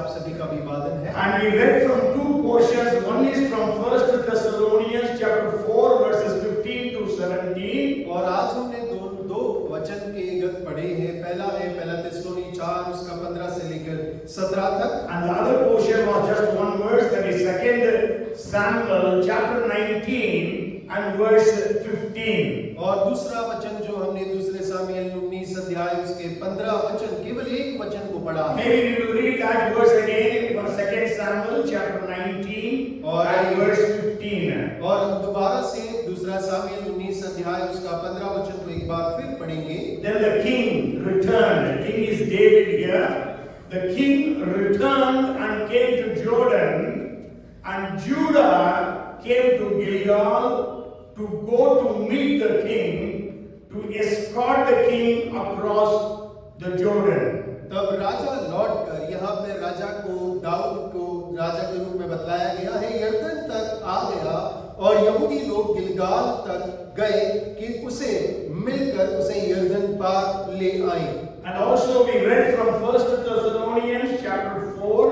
आप सभी का अभिवादन है। And we read from two portions. One is from 1 Thessalonians chapter 4 verses 15 to 17. और आज हमने दो वचन के गत पढ़े हैं। पहला है पहला थिस्सलुनी 4 उसका 15 से लेकर 17 तक। And the other portion was just one verse, that is 2 Samuel chapter 19 and verse 15. और दूसरा वचन जो हमने दूसरे सामुएल 19 अध्याय उसके 15 वचन, केवल एक वचन को पढ़ा है। Maybe we will read that verse again from 2 Samuel chapter 19 and verse 15. और हम दोबारा से दूसरा सामुएल 19 अध्याय उसका 15 वचन को एक बार फिर पढ़ेंगे। Then the king returned. The king is David here. The king returned and came to Jordan, and Judah came to Gilgal to go to meet the king, to escort the king across the Jordan. तब राजा लौट कर, यहाँ पे राजा को दाऊद को राजा के रूप में बतलाया गया है, यरदन तक आ गया और यहूदी लोग गिलगाल तक गए कि उसे मिलकर उसे यरदन पार ले आए। And also we read from 1 Thessalonians chapter 4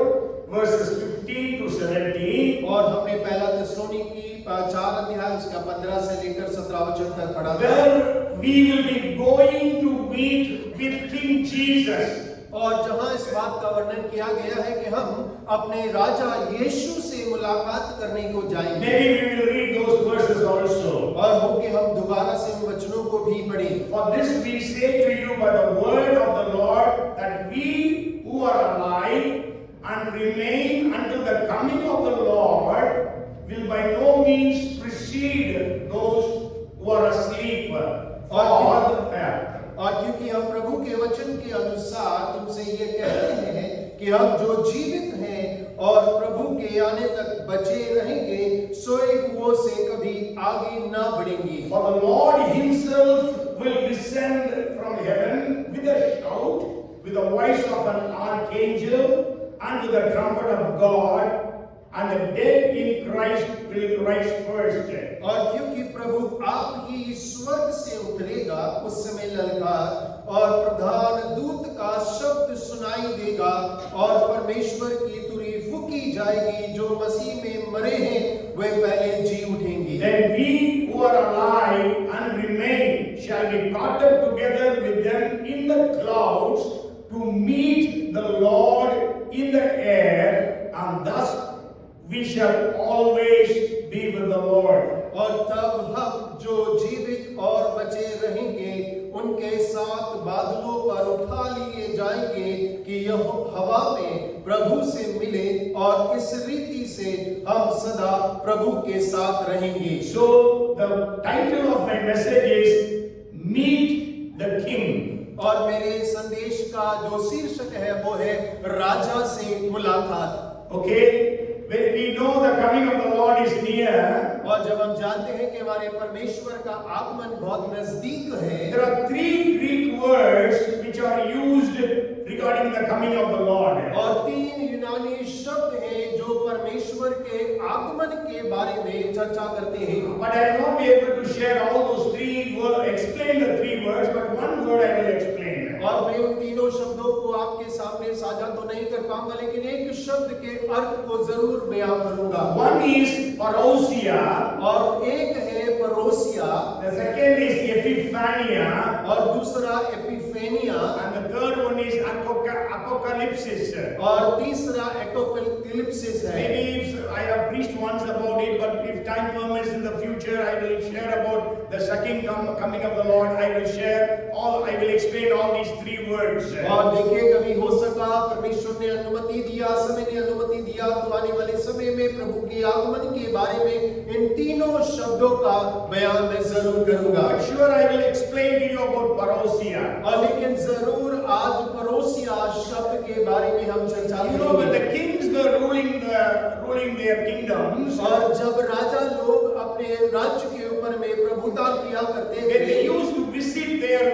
verses 15 to 17. और हमने पहला थिस्सलुनीकी 4 अध्याय उसका 15 से लेकर 17 वचन तक पढ़ा था। Where we will be going to meet with King Jesus. और जहां इस बात का वर्णन किया गया है कि हम अपने राजा यीशु से मुलाकात करने को जाएंगे। Maybe we will read those verses also. और हो कि हम दोबारा से उन वचनों को भी पढ़ें। For this we say to you by the word of the Lord, that we who are alive and remain until the coming of the Lord will by no means precede those who are asleep. और क्योंकि हम प्रभु के वचन के अनुसार तुमसे ये कहते हैं कि हम जो जीवित हैं और प्रभु के आने तक बचे रहेंगे, सोए हुओं से कभी आगे ना बढ़ेंगे। For the Lord himself will descend from heaven with a shout, with the voice of an archangel, and with the trumpet of God, and the dead in Christ will rise first. और क्योंकि प्रभु आप ही स्वर्ग से उतरेगा, उस समय ललकार और प्रधान दूत का शब्द सुनाई देगा और परमेश्वर की तुरी फूंकी जाएगी। जो मसीह में मरे हैं वे पहले जी उठेंगे। Then we who are alive and remain shall be caught up together with them in the clouds to meet the Lord in the air, and thus we shall always be with the Lord. और तब हम जो जीवित और बचे रहेंगे उनके साथ बादलों पर उठा लिए जाएंगे कि यह हवा में प्रभु से मिले, और इस रीति से हम सदा प्रभु के साथ रहेंगे। So the title of my message is Meet the King. और मेरे संदेश का जो शीर्षक है वो है राजा से मुलाकात। Okay? When we know the coming of the Lord is near, और जब हम जानते हैं कि हमारे परमेश्वर का आगमन बहुत नजदीक है, there are three Greek words which are used regarding the coming of the Lord. और 3 यूनानी शब्द हैं जो परमेश्वर के आगमन के बारे में चर्चा करते हैं। But I will not be able to share all those three words, explain the three words, but one word I will explain. और मैं उन तीनों शब्दों को आपके सामने साझा तो नहीं कर पाऊंगा, लेकिन एक शब्द के अर्थ को जरूर बयां करूंगा। One is parousia, और एक है परोसिया, the second is epiphania, और दूसरा एपिफेनिया, and the third one is apocalypsis. और तीसरा एपोकलिप्सिस है। Maybe if I have preached once about it, but if time permits in the future, I will share about the second coming of the Lord. I will explain all these three words. और देखिए, कभी हो सका, परमेश्वर ने अनुमति दिया, समय ने अनुमति दिया, तो आने वाले समय में प्रभु के आगमन के बारे में इन तीनों शब्दों का बयान मैं जरूर करूंगा। But sure, I will explain to you about parousia. और लेकिन जरूर आज परोसिया शब्द के बारे में हम चर्चा You करेंगे। know, when the kings were ruling their kingdoms, और जब राजा लोग अपने राज्य के ऊपर में प्रभुता किया करते when they थे, used to visit their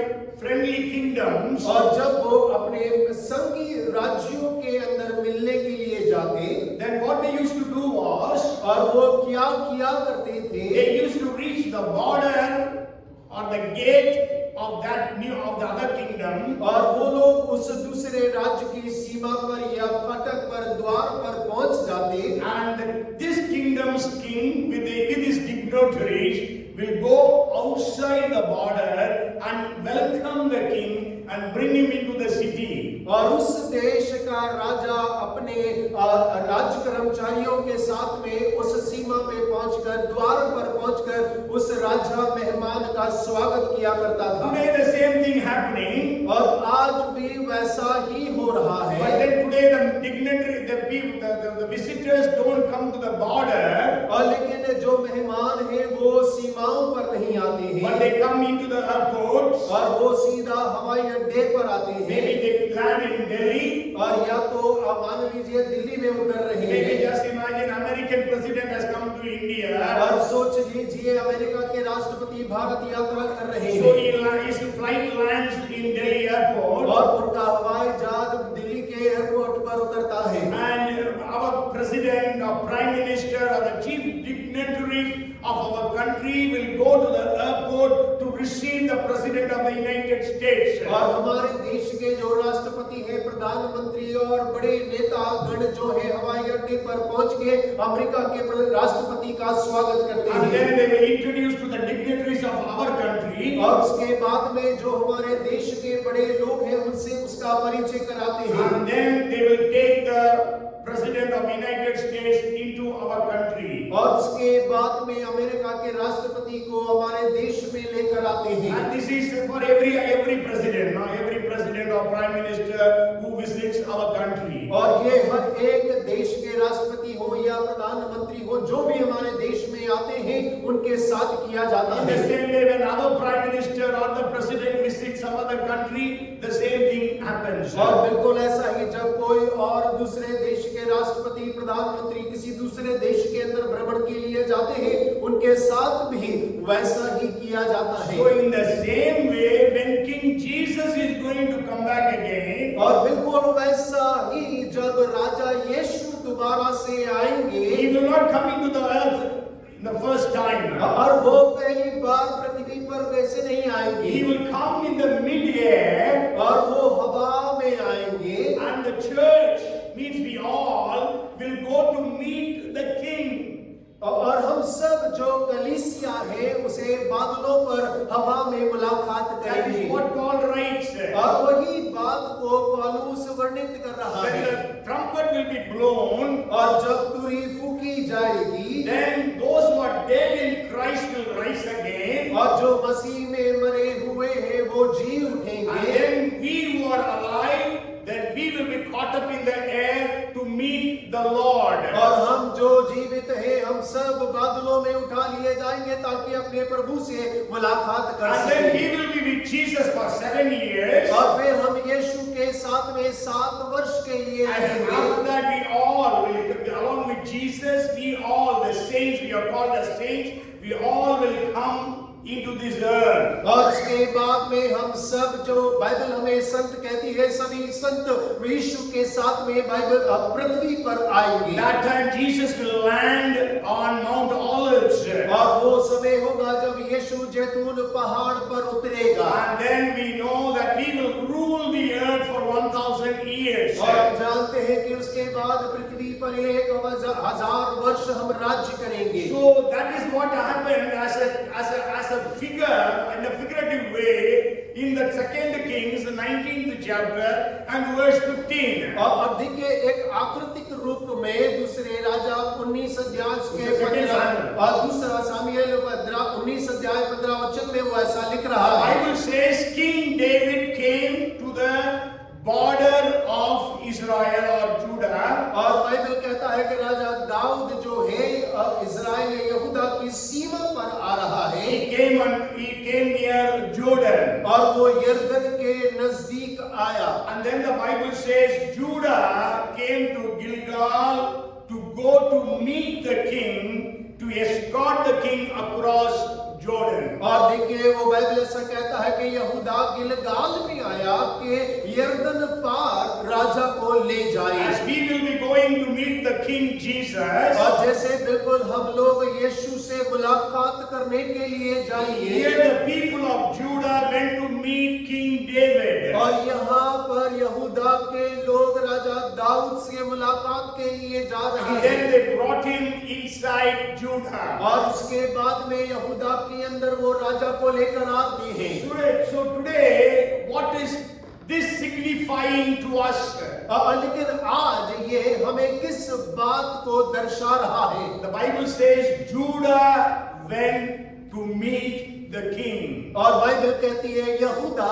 friendly kingdoms, और जब वो अपने संगी राज्यों के अंदर मिलने के लिए जाते, then what they used to do was, और वो क्या किया करते थे, they used to reach the border or the gate of the other kingdom. और वो लोग उस दूसरे राज्य की सीमा पर या फाटक पर द्वार पर पहुंच जाते, And this kingdom's king with his dignitaries will go outside the border and welcome the king and bring him into the city. और उस देश का राजा अपने राज्य कर्मचारियों के साथ में उस सीमा पे पहुंचकर, द्वार पर पहुंचकर उस राजा मेहमान का स्वागत किया करता था। Today the same thing happening. और आज भी वैसा ही हो रहा But है। then today the dignitary, the people, the visitors don't come to the border. और लेकिन जो मेहमान हैं वो सीमाओं पर नहीं आते But हैं, they come into the airports. और वो सीधा हवाई अड्डे पर आते हैं। Maybe they land in Delhi. और या तो मान लीजिए दिल्ली में उतर रहे Maybe हैं, just imagine American president has come to India. और सोच लीजिए अमेरिका के राष्ट्रपति भारत यात्रा कर रहे So हैं, his flight lands in Delhi airport. और उनका हवाई जहाज दिल्ली के एयरपोर्ट पर उतरता है। And our president or prime minister or the chief dignitary of our country will go to the airport to receive the president of the United States. और हमारे देश के जो राष्ट्रपति हैं, प्रधानमंत्री और बड़े नेता गण जो है हवाई अड्डे पर पहुंच के अमेरिका के राष्ट्रपति का स्वागत करते And हैं। then they will introduce to the dignitaries of our country. और उसके बाद में जो हमारे देश के बड़े लोग हैं उनसे उसका परिचय कराते हैं। And then they will take the president of United States into our country. और उसके बाद में अमेरिका के राष्ट्रपति को हमारे देश में लेकर आते हैं। And this is for every president, now every president or prime minister who visits our country. और ये हर एक देश के राष्ट्रपति हो या प्रधानमंत्री हो, जो भी हमारे देश में आते हैं उनके साथ किया जाता In the है। same way, when our prime minister or the president visits some other country, the same thing happens. और बिल्कुल ऐसा ही जब कोई और दूसरे देश के राष्ट्रपति, प्रधानमंत्री किसी दूसरे देश के अंदर भ्रमण के लिए जाते हैं, उनके साथ भी वैसा ही किया जाता है। So in the same way, when King Jesus is going to come back again, और बिल्कुल वैसा ही जब राजा यीशु दोबारा से आएंगे, he will not come into the earth the first time. और वो पहली बार पृथ्वी पर वैसे नहीं He आएंगे, will come in the mid-air, और वो हवा में आएंगे, and the church, means we all, will go to meet the king. और हम सब जो कलीसिया है उसे बादलों पर हवा में मुलाकात That is करेंगे। what Paul writes. और वही बात को पौलुस वर्णित कर रहा When है। the trumpet will be blown, और जब तुरी फूकी जाएगी, then those who are dead in Christ will rise again. और जो मसीह में मरे हुए हैं वो जी And उठेंगे, then we who are alive, then we will be caught up in the air to meet the Lord. और हम जो जीवित हैं हम सब बादलों में उठा लिए जाएंगे ताकि अपने प्रभु से मुलाकात कर And then सकें। we will be with Jesus for 7 years. और फिर हम यीशु के साथ में 7 वर्ष के लिए And रहेंगे। after that we all will, along with Jesus, we all, the saints, we are called as saints, we all will come into this earth. और उसके बाद में हम सब जो बाइबल हमें संत कहती है, सभी संत यीशु के साथ में बाइबल पृथ्वी पर आएंगे। That time Jesus will land on Mount Olives. और वो समय होगा जब यीशु जैतून पहाड़ पर उतरेगा। And then we know that we will rule the earth for 1000 years. और हम जानते हैं कि उसके बाद पृथ्वी पर 1000 वर्ष हम राज्य करेंगे। So that is what happened as a figure, in a figurative way, in the 2 Kings, the 19th chapter and verse 15. और अब देखिए एक आकृतिक रूप में दूसरे राजा 19 अध्याय के 15 और दूसरा सामुएल 19 अध्याय 15 वचन में वो ऐसा लिख रहा The है। Bible says King David came to the border of Israel or Judah. और बाइबल कहता है कि राजा दाऊद जो है इज़राइल यहूदा की सीमा पर आ रहा है। He came near Jordan. और वो यरदन के नजदीक आया। And then the Bible says Judah came to Gilgal to go to meet the king, to escort the king across Jordan. और देखिए वो बाइबल ऐसा कहता है कि यहूदा गिलगाल में आया कि यरदन पार राजा को ले जाए। As we will be going to meet the King Jesus, और जैसे बिल्कुल हम लोग यीशु से मुलाकात करने के लिए जाएंगे, here the people of Judah went to meet King David. और यहाँ पर यहूदा के लोग राजा दाऊद से मुलाकात के लिए जा रहे And हैं। then they brought him inside Judah. और उसके बाद में यहूदा के अंदर वो राजा को लेकर आते हैं। So today, what is this signifying to us? लेकिन आज ये हमें किस बात को दर्शा रहा है? The Bible says Judah went to meet the king. और बाइबल कहती है यहूदा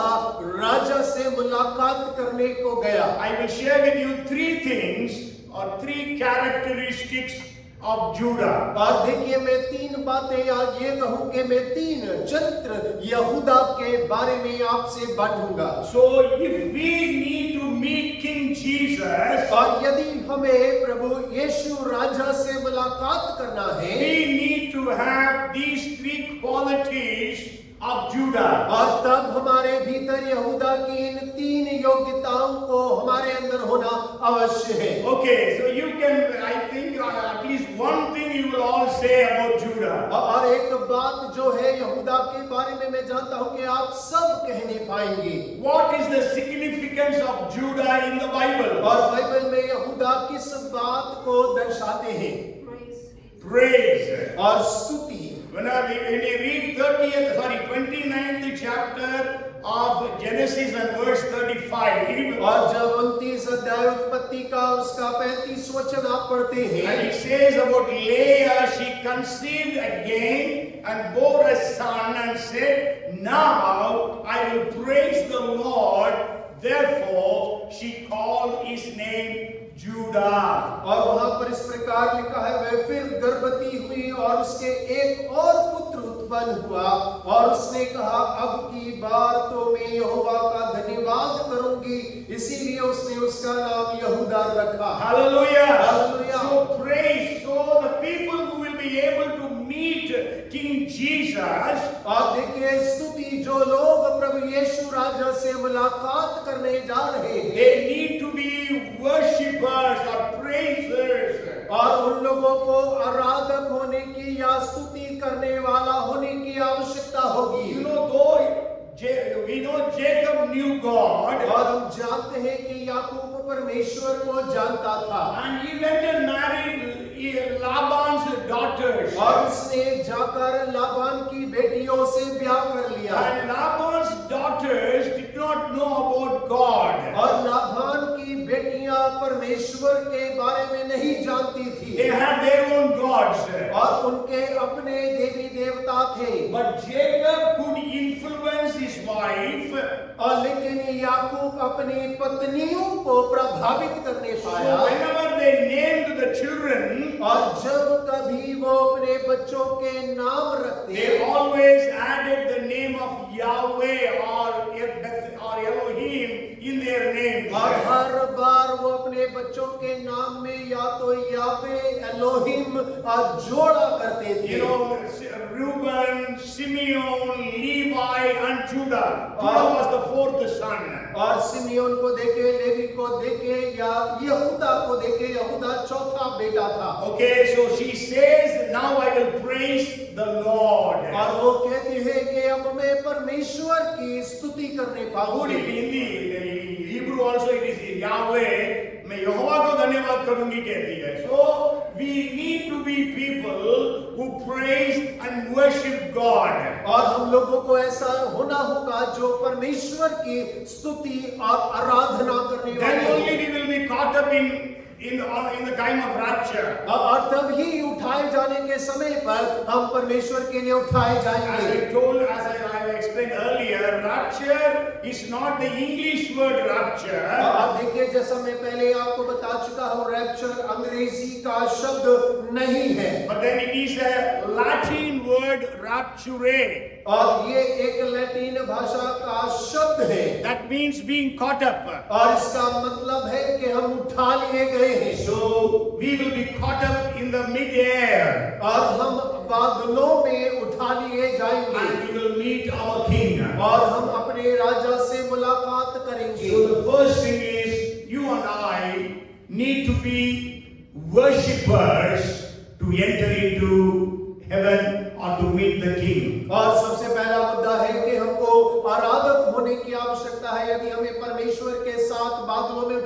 राजा से मुलाकात करने को गया। I will share with you three things or three characteristics of Judah. और देखिए मैं तीन बातें आज ये कहूं कि मैं तीन चरित्र यहूदा के बारे में आपसे बांटूंगा। So if we need to meet King Jesus, और यदि हमें प्रभु यीशु राजा से मुलाकात करना है, we need to have these three qualities of Judah. और तब हमारे भीतर यहूदा की इन तीन योग्यताओं को हमारे अंदर होना अवश्य है। Okay, so you can, I think at least one thing you will all say about Judah. और एक बात जो है यहूदा के बारे में मैं जानता हूं कि आप सब कहने पाएंगे। What is the significance of Judah in the Bible? और बाइबल में यहूदा किस बात को दर्शाते हैं? Praise. और स्तुति। When you read 29th chapter of Genesis and verse 35, और जब 29 अध्याय उत्पत्ति का उसका 35 वचन आप पढ़ते and हैं, it says about Leah, she conceived again and bore a son and said, now I will praise the Lord. Therefore she called his name Judah. और वहां पर इस प्रकार लिखा है, वह फिर गर्भवती हुई और उसके एक और पुत्र उत्पन्न हुआ और उसने कहा अब की बार तो मैं यहोवा का धन्यवाद करूंगी, इसीलिए उसने उसका नाम यहूदा रखा। Hallelujah. Hallelujah. So praise. So the people who will be able to meet King Jesus, आप देखिए स्तुति, जो लोग प्रभु यीशु राजा से मुलाकात करने जा रहे हैं, they need to be worshippers or praisers. और उन लोगों को आराधक होने की या स्तुति करने वाला होने की आवश्यकता होगी। You know, though we know Jacob knew God, और हम जानते हैं कि याकूब परमेश्वर को जानता था, and he went and married Laban's daughters. और उसने जाकर लाबान की बेटियों से ब्याह कर लिया। And Laban's daughters did not know about God. और लाबान की बेटियां परमेश्वर के बारे में नहीं जानती थी। They had their own gods. और उनके अपने देवी देवता थे। But Jacob could influence his wife. और लेकिन याकूब अपनी पत्नियों को प्रभावित करने So पाया। whenever they named the children, और जब कभी वो अपने बच्चों के नाम रखते, they always added the name of Yahweh or Elohim in their name. और हर बार वो अपने बच्चों के नाम में या तो यावे एलोहिम जोड़ा करते थे। You know, Reuben, Simeon, Levi, and Judah. Judah was the fourth son. और सिमियोन को देखे, लेवी को देखे या यहूदा को देखे, यहूदा चौथा बेटा था। Okay, so she says, now I will praise the Lord. और वो कहती है कि अब मैं परमेश्वर की स्तुति करने Good पाऊंगी। in Hindi, in Hebrew also it is Yahweh. मैं यहोवा को धन्यवाद करूंगी कहती है. So we need to be people who praise and worship God. और हम लोगों को ऐसा होना होगा जो परमेश्वर की स्तुति और आराधना करने Then वाले only हैं। we will be caught up in the time of rapture. और तब ही उठाए जाने के समय पर हम परमेश्वर के लिए उठाए As जाएंगे। I explained earlier, rapture is not the English word rapture. आप देखिए, जैसा मैं पहले आपको बता चुका हूँ, रैप्चर अंग्रेजी का शब्द नहीं है, But then it is a Latin word rapture. और ये एक लैटिन भाषा का शब्द है। That means being caught up. और इसका मतलब है कि हम उठा लिए गए हैं। So we will be caught up in the mid-air. और हम बादलों में उठा लिए जाएंगे and we will meet our King. और हम अपने राजा से मुलाकात करेंगे। So the first thing is, you and I need to be worshippers to enter into heaven or to meet the King. और सबसे पहला मुद्दा है कि हमको आराधक होने की आवश्यकता है। यदि हमें परमेश्वर के साथ बादलों में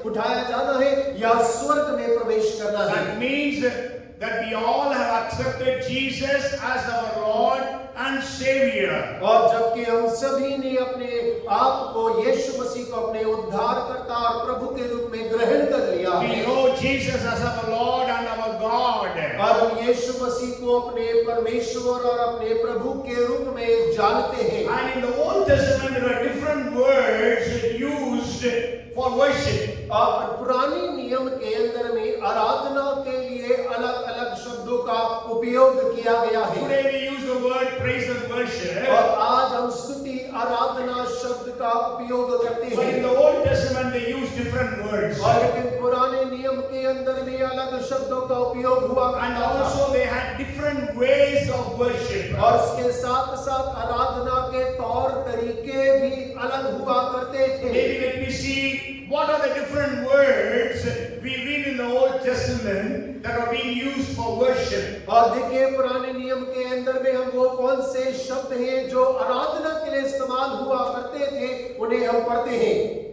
उठाया जाना है या स्वर्ग में प्रवेश करना है। That means that we all have accepted Jesus as our Lord and Savior. और जबकि हम सभी ने अपने आप को यीशु मसीह को अपने उद्धारकर्ता और प्रभु के रूप में ग्रहण कर लिया We है know Jesus as our Lord and our God. और हम यीशु मसीह को अपने परमेश्वर और अपने प्रभु के रूप में जानते हैं। And in the Old Testament there were different words used for worship. और पुराने नियम के अंदर में आराधना के लिए अलग-अलग शब्दों का उपयोग किया गया है। Today we use the word praise and worship. और आज हम स्तुति आराधना शब्द का उपयोग करते But in हैं। the Old Testament they use different words. और लेकिन पुराने नियम के अंदर में अलग शब्दों का उपयोग हुआ And करता था। also they had different ways of worship. और उसके साथ साथ आराधना के तौर तरीके भी अलग हुआ करते थे। Maybe let me see what are the different words we read in the Old Testament that are being used for worship. और देखिए पुराने नियम के अंदर में हम वो कौन से शब्द हैं जो आराधना के लिए इस्तेमाल हुआ करते थे उन्हें हम पढ़ते हैं।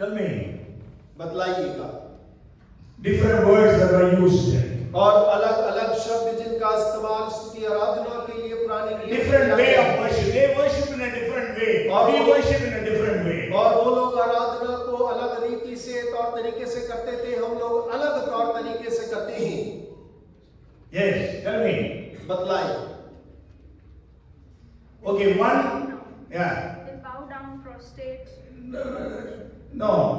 Tell me. बतलाइएगा। Different words that are used. और अलग-अलग शब्द जिनका इस्तेमाल स्तुति आराधना के लिए पुराने नियम में Different way किया of गया। worship. They worship in a different way. और We वो- worship in a different way. और वो लोग आराधना को अलग रीति से तौर तरीके से करते थे, हम लोग अलग तौर तरीके से करते हैं। Yes, tell me. बतलाएं। Okay, one. Yeah. They bow down, prostrate. No.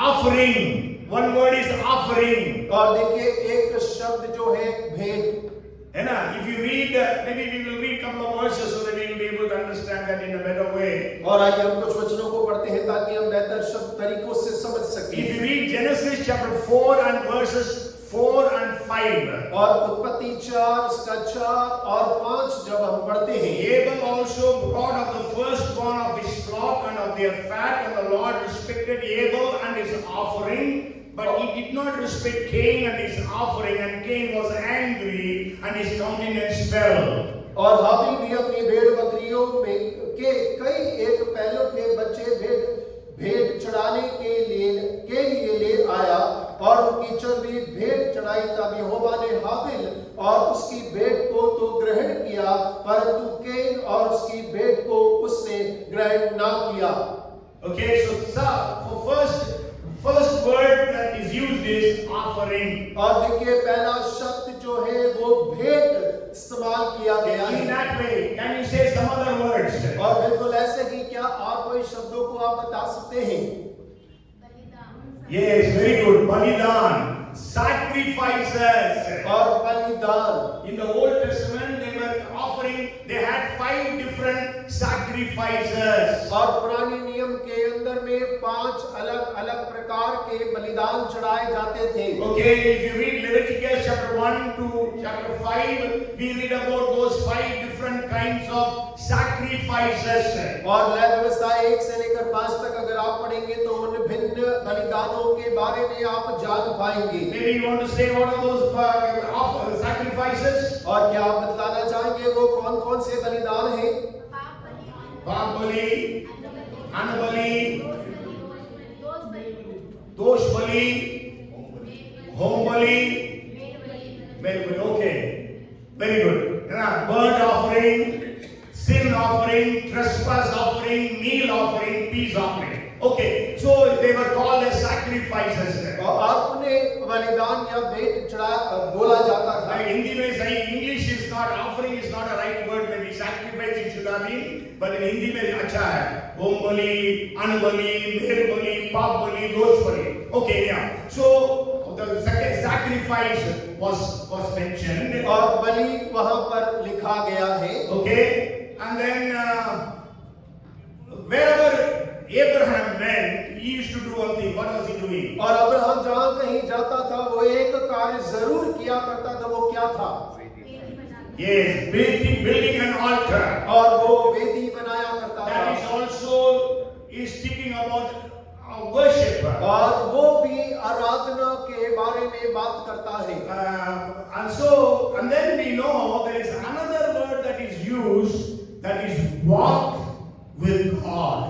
Offering. One word is offering. और देखिए एक शब्द जो है भेंट। है ना? If you read, maybe we will read couple of verses so that we will be able to understand that in a better way. और आइए हम कुछ वचनों को पढ़ते हैं ताकि हम बेहतर शब्द तरीकों से समझ सकें। If you read Genesis chapter 4 and verses 4 and 5. और उत्पत्ति 4 उसका 4 और 5 जब हम पढ़ते हैं। Abel also brought of the firstborn of his flock and of their fat, and the Lord respected Abel and his offering, but he did not respect Cain and his offering, and Cain was angry and his countenance fell. और हाबिल भी अपनी भेड़ बकरियों में के कई एक पहलों के बच्चे भेंट चढ़ाने के लिए ले आया और उनकी चर्बी भेंट चढ़ाई। तब यहोवा ने हाबिल और उसकी भेंट को तो ग्रहण किया, परंतु कैन और उसकी भेंट को उसने ग्रहण ना किया। Okay, so for first word that is used is offering. और देखिए पहला शब्द जो है वो भेंट इस्तेमाल किया गया In है। that way, can you say some other words? और बिल्कुल ऐसे ही क्या और कोई शब्दों को आप बता सकते हैं? Yes, very good. Balidan, sacrifices. और बलिदान। In the Old Testament, they were offering. They had 5 different sacrifices. और पुराने नियम के अंदर में 5 अलग-अलग प्रकार के बलिदान चढ़ाए जाते थे। Okay, if you read Leviticus chapter 1 to chapter 5, we read about those 5 different kinds of sacrifices. और लय व्यवस्था 1 से लेकर 5 तक अगर आप पढ़ेंगे तो उन भिन्न बलिदानों के बारे में आप जान पाएंगे। Maybe you want to say what are those sacrifices? और क्या आप बतलाना चाहेंगे वो कौन-कौन से बलिदान हैं? पाप बलि, अन्न बलि, दोष बलि, home Bali, mail Bali. Okay, very good. Burnt offering, sin offering, trespass offering, meal offering, peace offering. Okay, so they were called as sacrifices. और आपने बलिदान या भेंट चढ़ा बोला जाता था। हिंदी में सही, English is not, offering is not a right word, maybe sacrifice it should have been, but in Hindi में अच्छा है। होम बलि, अन्न बलि, मेल बलि, पाप बलि, दोष बलि. Okay, yeah. So the second sacrifice was mentioned. और बलि वहां पर लिखा गया है। Okay, and then wherever Abraham went, he used to do one thing. What was he doing? और अब्राहम जहां कहीं जाता था वो एक कार्य जरूर किया करता था, वो क्या था? Yes, building an altar. और वो वेदी बनाया करता That is था, also is speaking about worship. और वो भी आराधना के बारे में बात करता है। And then we know there is another word that is used, that is walk with God.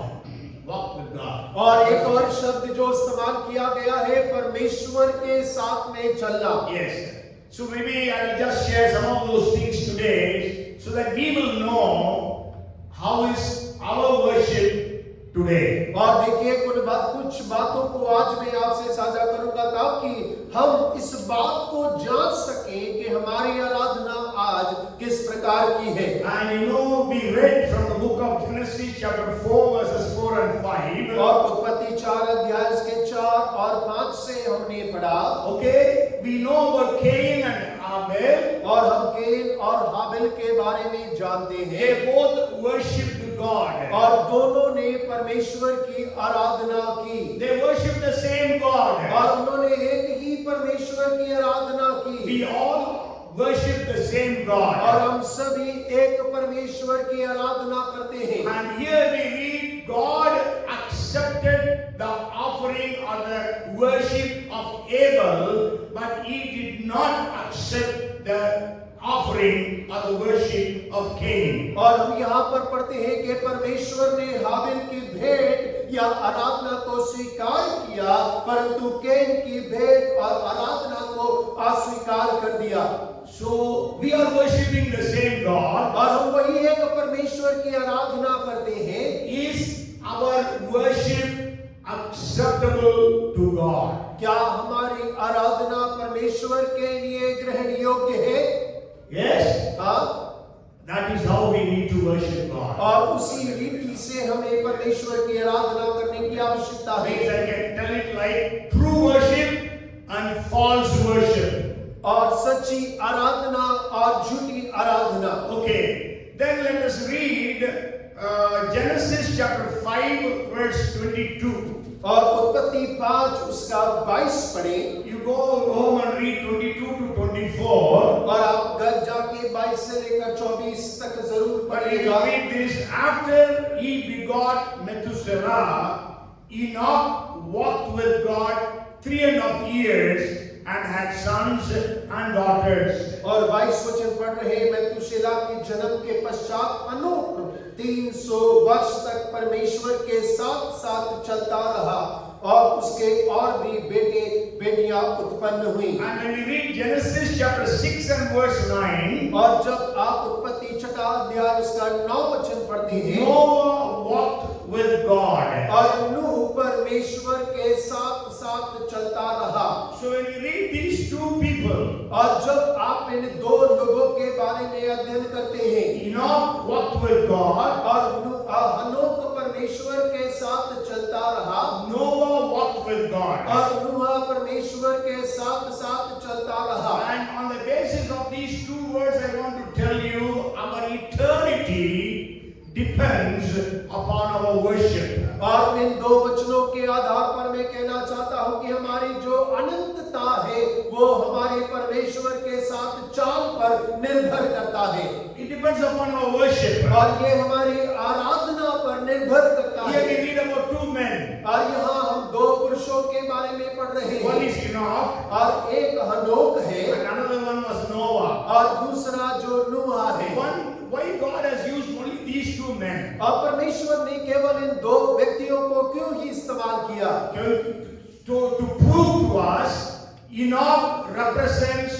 Walk with God. और एक और शब्द जो इस्तेमाल किया गया है, परमेश्वर के साथ में चलना। Yes. So maybe I will just share some of those things today so that we will know how is our worship today. और देखिए कुछ बातों को आज मैं आपसे साझा करूंगा ताकि हम इस बात को जान सकें कि हमारी आराधना आज किस प्रकार की है। And you know, we read from the book of Genesis chapter 4 verses 4 and 5. और उत्पत्ति 4 अध्याय उसके 4 और 5 से हमने पढ़ा। Okay, we know about Cain and Abel. और हम कैन और हाबिल के बारे में जानते हैं। They both worshipped God. और दोनों ने परमेश्वर की आराधना की। They worshipped the same God. और उन्होंने एक ही परमेश्वर की आराधना की। We all worship the same और God. हम सभी एक परमेश्वर की आराधना करते हैं। And here we read God accepted the offering or the worship of Abel, but he did not accept the offering or the worship of Cain. और हम यहाँ पर पढ़ते हैं कि परमेश्वर ने हाबिल की भेंट या आराधना को स्वीकार किया, परंतु कैन की भेंट और आराधना को अस्वीकार कर दिया। So we are worshiping the same God. और हम वही एक परमेश्वर की आराधना करते हैं। Is our worship acceptable to God? क्या हमारी आराधना परमेश्वर के लिए ग्रहण योग्य है? Yes. हाँ। That is how we need to worship God. और उसी रीति से हमें परमेश्वर की आराधना करने की आवश्यकता Means I है। can tell it like true worship and false worship. और सच्ची आराधना और झूठी आराधना। Okay, then let us read Genesis chapter 5 verse 22. और उत्पत्ति 5 उसका 22 पढ़े। You go home and read 22 to 24. और आप घर जाके 22 से लेकर 24 तक जरूर But if you पढ़िएगा। read this, after he begot Methuselah, Enoch walked with God 3.5 years and had sons and daughters. और 22 वचन पढ़ रहे, मेतुशेला के जन्म के पश्चात अनोख 300 वर्ष तक परमेश्वर के साथ साथ चलता रहा और उसके और भी बेटे बेटियां उत्पन्न हुई। And when we read Genesis chapter 6 and verse 9, और जब आप उत्पत्ति 6 अध्याय उसका 9 वचन पढ़ते हैं, Noah walked with God. और नूह परमेश्वर के साथ साथ चलता रहा। So when we read these two people, और जब आप इन दो लोगों के बारे में अध्ययन करते हैं, Enoch walked with God, और हनोक परमेश्वर के साथ चलता रहा, Noah walked with God. और नूह परमेश्वर के साथ साथ चलता रहा। And on the basis of these two words, I want to tell you our eternity depends upon our worship. और इन दो वचनों के आधार पर मैं कहना चाहता हूं कि हमारी जो अनंतता है वो हमारे परमेश्वर के साथ चाल पर निर्भर करता है। It depends upon our worship. और ये हमारी आराधना पर निर्भर करता Here we है। read about two men. और यहाँ हम दो पुरुषों के बारे में पढ़ रहे One हैं, is Enoch और एक हनोक है and another one was Noah. और दूसरा जो नूह है। Why God has used only these two men? और परमेश्वर ने केवल इन दो व्यक्तियों को क्यों ही इस्तेमाल किया? To prove to us, Enoch represents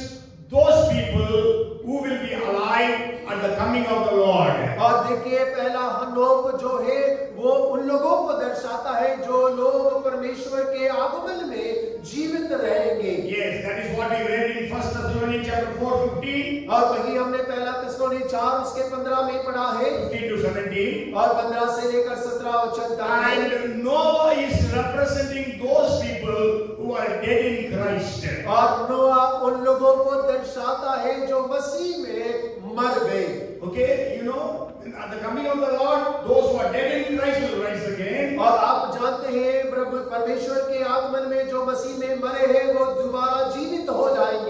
those people who will be alive at the coming of the Lord. और देखिए पहला हनोक जो है वो उन लोगों को दर्शाता है जो लोग परमेश्वर के आगमन में जीवित रहेंगे। Yes, that is what we read in 1 Thessalonians chapter 4:15. और वही हमने पहला थिस्सलुनी 4 उसके 15 में पढ़ा है 15 to 17. और 15 से लेकर 17 वचन तक है। And Noah is representing those people who are dead in Christ. और नोआ उन लोगों को दर्शाता है जो मसीह में मर गए। Okay, you know, at the coming of the Lord, those who are dead in Christ will rise again. और आप जानते हैं प्रभु परमेश्वर के आगमन में जो मसीह में मरे हैं वो दोबारा जीवित हो जाएंगे।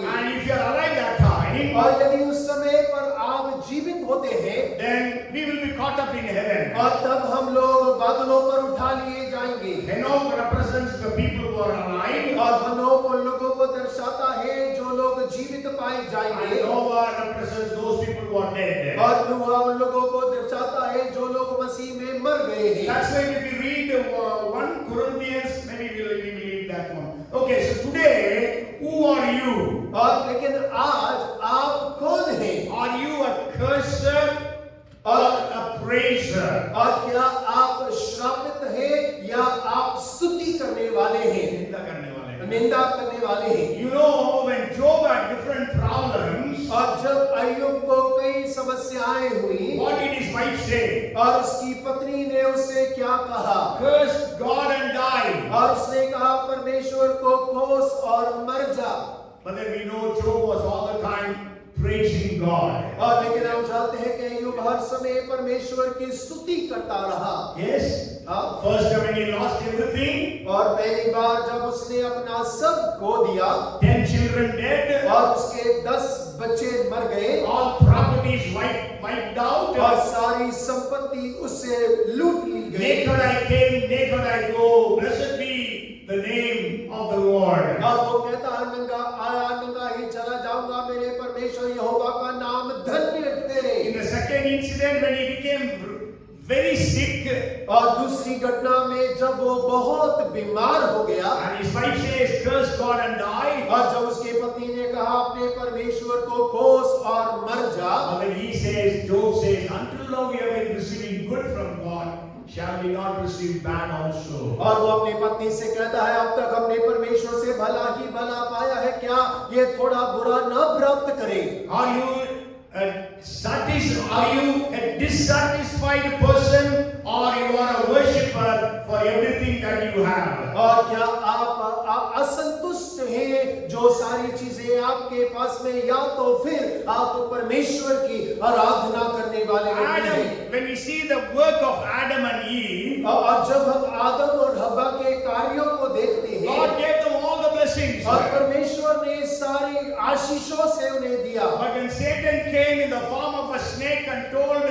होते हैं, then we will be caught up in heaven. और तब हम लोग बादलों पर उठा लिए जाएंगे। Enoch represents the people who are alive, और हनोक उन लोगों को दर्शाता है जो लोग जीवित पाए and जाएंगे, Noah represents those people who are dead. और नूह उन लोगों को दर्शाता है जो लोग मसीह में मर गए हैं। That's why if you read 1 Corinthians, maybe we will read that one. Okay, so today, who are you? और लेकिन आज आप कौन हैं? Are you a curser or a praiser? और क्या आप श्रापित हैं या आप स्तुति करने वाले हैं, निंदा करने वाले हैं। निंदा करने वाले हैं? You know, when Job had different problems, और जब अय्यूब को कई समस्याएं हुई, what did his wife say? और उसकी पत्नी ने उससे क्या कहा? Curse God and die. और उसने कहा परमेश्वर को कोस और मर जा। But then we know Job was all the time praising God. और लेकिन हम जानते हैं कि अय्यूब हर समय परमेश्वर की स्तुति करता रहा। Yes. हाँ। First time when he lost everything, और पहली बार जब उसने अपना सब खो दिया, 10 children dead, और उसके 10 बच्चे मर गए, all properties wiped out. और सारी संपत्ति उससे लूट ली गई। Naked I came, naked I go. Blessed be the name of the Lord. और वो कहता है नंगा आया नंगा ही चला जाऊंगा, मेरे परमेश्वर यहोवा का नाम धन्य तेरे। In the second incident when he became very sick, और दूसरी घटना में जब वो बहुत बीमार हो गया, and his wife says, curse God and die. और जब उसकी पत्नी ने कहा अपने परमेश्वर को कोस और मर जा, And then he says, Job says, until now we have been receiving good from God, shall we not receive bad also? और वो अपनी पत्नी से कहता है अब तक हमने परमेश्वर से भला ही भला पाया है, क्या ये थोड़ा बुरा न प्राप्त करें? Are you are you a dissatisfied person, or you are a worshipper for everything that you have? और क्या आप असंतुष्ट हैं जो सारी चीजें आपके पास में, या तो फिर आप परमेश्वर की आराधना करने वाले व्यक्ति हैं? Adam, when we see the work of Adam and Eve, और जब हम आदम और हव्वा के कार्यों को देखते हैं, God gave them all the blessings. और परमेश्वर ने सारी आशीषों से उन्हें दिया। But when Satan came in the form of a snake and told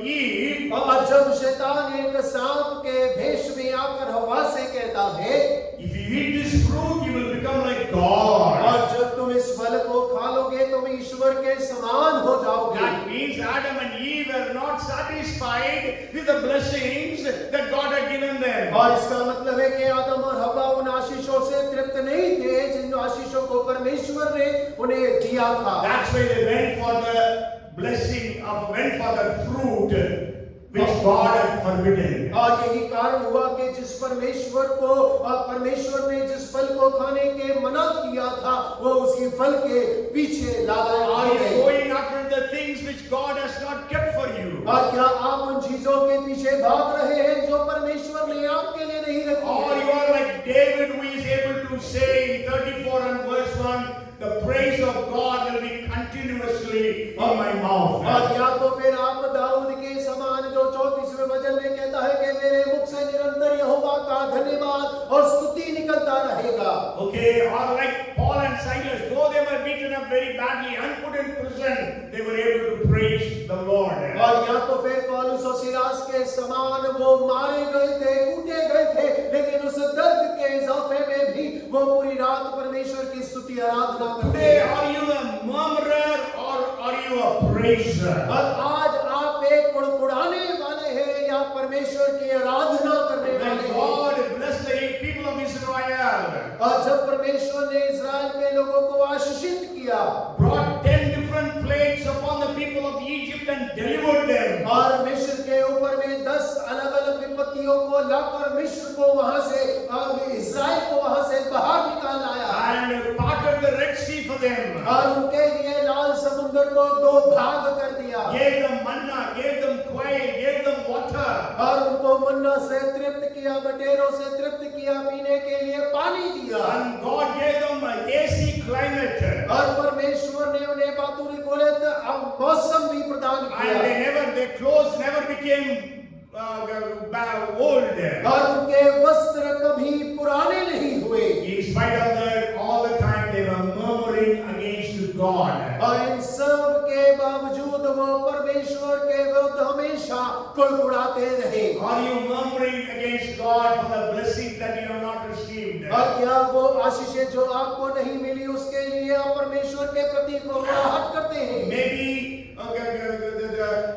Eve, और जब शैतान एक सांप के भेष में आकर हवा से कहता है, if you eat this fruit, you will become like God. और जब तुम इस फल को खा लोगे तुम ईश्वर के समान हो जाओगे। That means Adam and Eve were not satisfied with the blessings that God had given them. और इसका मतलब है कि आदम और हवा उन आशीषों से तृप्त नहीं थे जिन आशीषों को परमेश्वर ने उन्हें दिया था। That's why they went for the fruit which God had forbidden. और यही कारण हुआ कि जिस परमेश्वर ने जिस फल को खाने के मना किया था, वो उसी फल के पीछे Are लाए you गए। going after the things which God has not kept for you? और क्या आप उन चीजों के पीछे भाग रहे हैं जो परमेश्वर ने आपके लिए नहीं रखी Or है? you are like David, who is able to say in 34 and verse 1, the praise of God will be continuously in my mouth. और या तो फिर आप दाऊद के समान जो 34वें वचन में कहता है कि मेरे मुख से निरंतर यहोवा का धन्यवाद और स्तुति निकलता रहेगा। Okay, or like Paul and Silas, though they were beaten up very badly and put in prison, they were able to praise the Lord. और या तो फिर पौलुस और सिलास के समान वो मारे गए थे, कूटे गए थे, लेकिन उस दर्द के इजाफे में भी वो पूरी रात परमेश्वर की स्तुति आराधना करते Today, हैं। are you a murmurer or are you a praiser? और आज आप एक कुड़कुड़ाने वाले हैं या परमेश्वर की आराधना करने When वाले हैं? God blessed the people of Israel, और जब परमेश्वर ने इस्राएल के लोगों को आशीषित किया, brought 10 different plagues upon the people of Egypt and delivered them. और मिस्र के ऊपर में 10 अलग-अलग विपत्तियों को लाकर मिस्र को वहां से इस्राएल को वहां से बाहर निकाल लाया, And parted the Red Sea for them. और उनके लिए लाल समुद्र को 2 भाग कर दिया, Gave them manna, gave them quail, gave them water. और उनको मन्ना से तृप्त किया, बटेरों से तृप्त किया, पीने के लिए पानी दिया, And God gave them an AC climate. और परमेश्वर ने उन्हें वातानुकूलित मौसम भी प्रदान And किया, their clothes never became old. और उनके वस्त्र कभी पुराने नहीं हुए। In spite of that, all the time they were murmuring against God. और इन सब के बावजूद वो हमेशा कुड़कुड़ाते रहे। Are you murmuring against God for the blessing that you have not received? और क्या वो आशीषें जो आपको नहीं मिली उसके लिए आप परमेश्वर के प्रति कुड़कुड़ाहट करते हैं? Maybe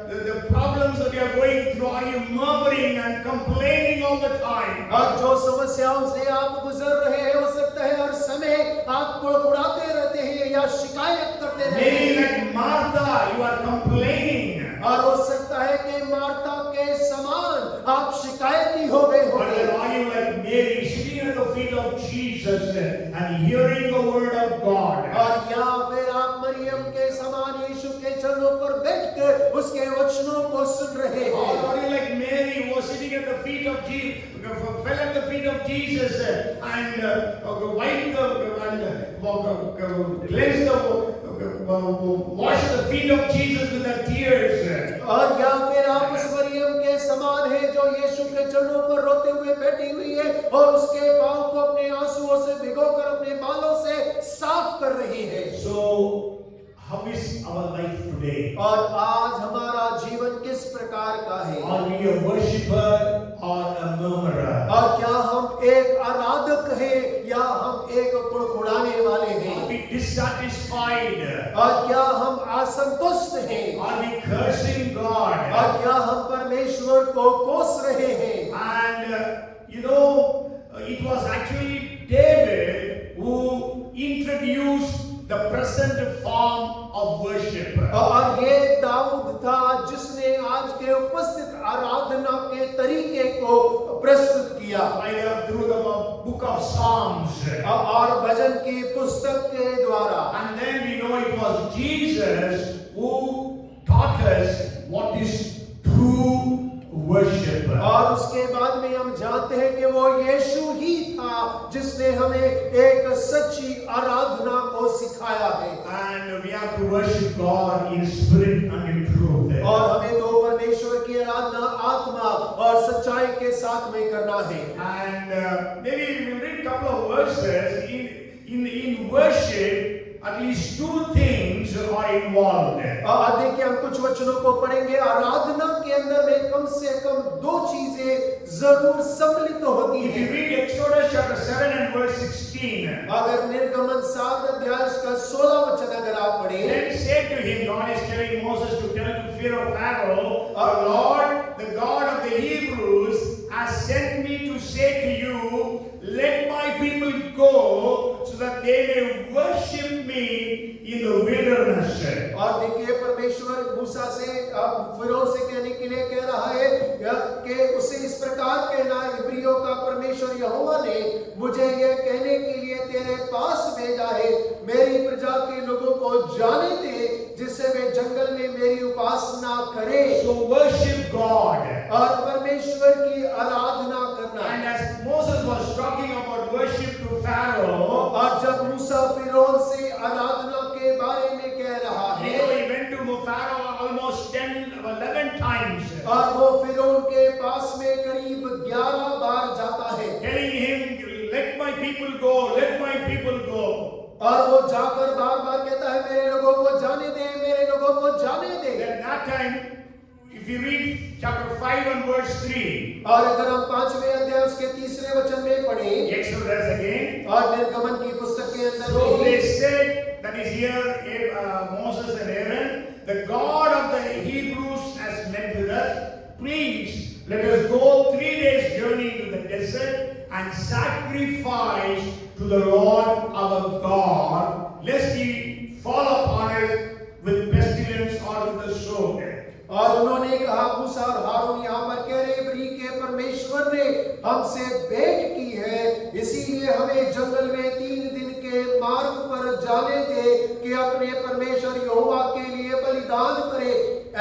the problems that you are going through, are you murmuring and complaining all the time? और जो समस्याओं से आप गुजर रहे हैं, हो सकता है हर समय आप कुड़कुड़ाते रहते हैं या शिकायत करते रहते Maybe हैं। like Martha, you are complaining. और हो सकता है कि मार्ता के समान आप शिकायती हो गए Or होंगे। are you like Mary, sitting at the feet of Jesus and hearing the word of God? और या फिर आप मरियम के समान यीशु के चरणों पर बैठकर उसके वचनों को सुन रहे Or हैं। are you like Mary, who was sitting at the feet of Jesus, fell at the feet of Jesus and wiped and cleansed washed the feet of Jesus with her tears? और या फिर आप उस मरियम के समान हैं जो यीशु के चरणों पर रोते हुए बैठी हुई है और उसके पांव को अपने आंसुओं से भिगोकर अपने बालों से साफ कर रही है। So, how is our life today? और आज हमारा जीवन किस प्रकार का है? Are we a worshipper or a murmurer? और क्या हम एक आराधक हैं या हम एक कुड़कुड़ाने वाले हैं? Are we dissatisfied? और क्या हम असंतुष्ट हैं? Are we cursing God? और क्या हम परमेश्वर को कोस रहे हैं? And it was actually David who introduced the present form of worship. और ये दाऊद था जिसने आज के उपस्थित आराधना के तरीके को प्रस्तुत किया Through the book of Psalms. और भजन की पुस्तक के द्वारा। And then we know it was Jesus who taught us what is true worship. और उसके बाद में हम जानते हैं कि वो यीशु ही था जिसने हमें एक सच्ची आराधना को सिखाया है। And we have to worship God in spirit and in truth. और हमें तो परमेश्वर की आराधना आत्मा और सच्चाई के साथ में करना है। And maybe we will read a couple of verses. In worship, at least two things are involved. देखिए हम कुछ वचनों को पढ़ेंगे। आराधना के अंदर में कम से कम दो चीजें जरूर सम्मिलित होती If you हैं। read Exodus chapter 7 and verse 16, अगर निर्गमन 7 अध्याय उसका 16 वचन अगर आप पढ़ें, then said to him, God is telling Moses to tell to Pharaoh, the Lord, the God of the Hebrews, has sent me to say to you, let my people go so that they may worship me in the wilderness. और देखिए परमेश्वर मूसा से फिरौन से कहने के लिए कह रहा है कि उसे इस प्रकार कहना, इब्रियों का परमेश्वर यहोवा ने मुझे यह कहने के लिए तेरे पास भेजा है, मेरी प्रजा के लोगों को जाने दे जिससे वे जंगल में मेरी उपासना करें। So worship God. और परमेश्वर की आराधना करना। And as Moses was talking about worship to Pharaoh, और जब मूसा फिरौन से आराधना के बारे में कह रहा है, he went to Pharaoh almost 11 times, और वो फिरौन के पास में करीब 11 बार जाता है, telling him, let my people go, let my people go. और वो जाकर बार बार कहता है मेरे लोगों को जाने दे, मेरे लोगों को जाने दे। At that time, if you read chapter 5 and verse 3, और अगर हम 5वें अध्याय उसके 3रे वचन में पढ़ें, Exodus again, और निर्गमन की पुस्तक के अंदर so में they said, that is here, Moses and Aaron, the God of the Hebrews has met with us. Please, let us go 3 days journey to the desert and sacrifice to the Lord our God, lest he fall upon us with pestilence or with the sword. और उन्होंने कहा, मूसा और हारून यहाँ पर कह रहे, इब्री के परमेश्वर ने हमसे भेंट की है, इसीलिए हमें जंगल में 3 दिन के मार्ग पर जाने दे कि अपने परमेश्वर यहोवा के लिए बलिदान करे,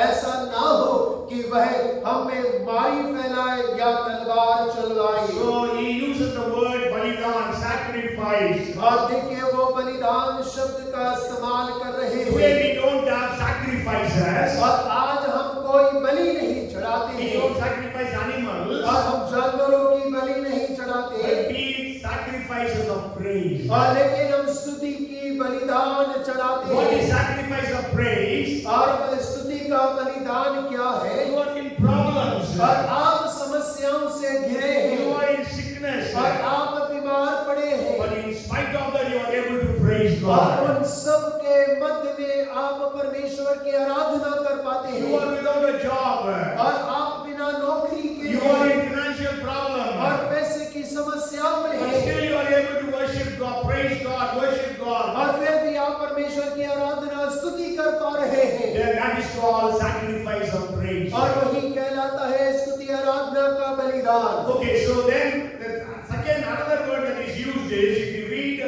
ऐसा ना हो कि वह हम में मारी फैलाए या तलवार चलवाए। So he uses the word बलिदान, sacrifice. और देखिए वो बलिदान शब्द का इस्तेमाल कर रहे Today हैं। we don't have sacrifices. और आज हम कोई बलि नहीं चढ़ाते We हैं, don't sacrifice animals. और हम जानवरों की बलि नहीं चढ़ाते, But we sacrifices of praise. और लेकिन हम स्तुति की बलिदान चढ़ाते What is हैं। sacrifice of praise? और स्तुति का बलिदान क्या है? You are in problems. और आप समस्याओं से घिरे You हैं are in sickness. और आप बीमार पड़े हैं, But in spite of that, you are able to praise और God. उन सब के मध्य में आप परमेश्वर की आराधना कर पाते You हैं, are without a job. और आप बिना नौकरी के You are हैं in financial problem. और पैसे की समस्याओं में But हैं, still you are able to worship God, praise God, worship God. और फिर भी आप परमेश्वर की आराधना स्तुति कर पा रहे हैं, Then that is called sacrifice of praise. और वही कहलाता है स्तुति आराधना का बलिदान। Okay, so then the second another word that is used is if you read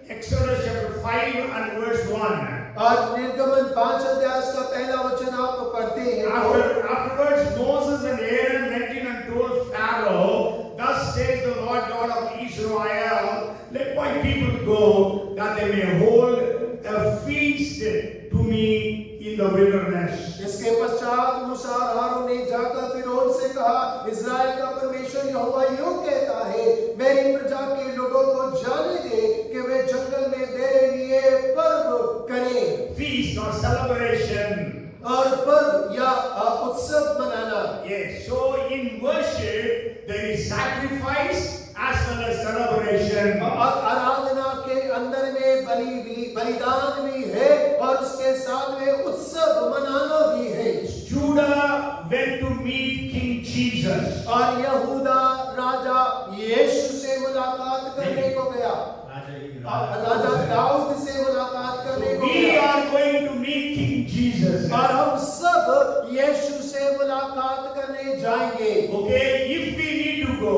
Exodus chapter 5 and verse 1. और निर्गमन 5 अध्याय का पहला वचन आप पढ़ते हैं, Afterwards Moses and Aaron went in and told Pharaoh, thus says the Lord God of Israel, let my people go, that they may hold a feast to me in the wilderness. इसके पश्चात मूसा और हारून ने जाकर फिरौन से कहा, इस्राएल का परमेश्वर यहोवा यूं कहता है, मेरी प्रजा के लोगों को जाने दे कि वे जंगल में मेरे लिए पर्व करें। Feast or celebration. और पर्व या उत्सव मनाना। Yes, so in worship there is sacrifice as well as celebration. और आराधना के अंदर में बलिदान भी है और उसके साथ में उत्सव मनाना भी है। Judah went to meet King Jesus. और यहूदा राजा यीशु से मुलाकात करने को गया, राजा दाऊद से मुलाकात करने को We गया, are going to meet King Jesus. और हम सब यीशु से मुलाकात करने जाएंगे। Okay, if we need to go,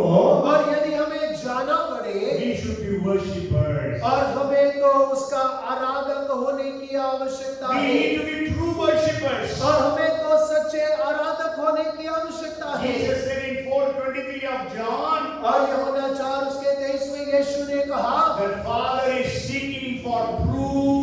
और यदि हमें जाना पड़े, we should be worshippers. और हमें तो उसका आराधक होने की आवश्यकता We है, need to be true worshippers. और हमें तो सच्चे आराधक होने की आवश्यकता है। Jesus said in 4:23 of John और यूहन्ना 4 उसके 23 में यीशु ने कहा, that Father is seeking for true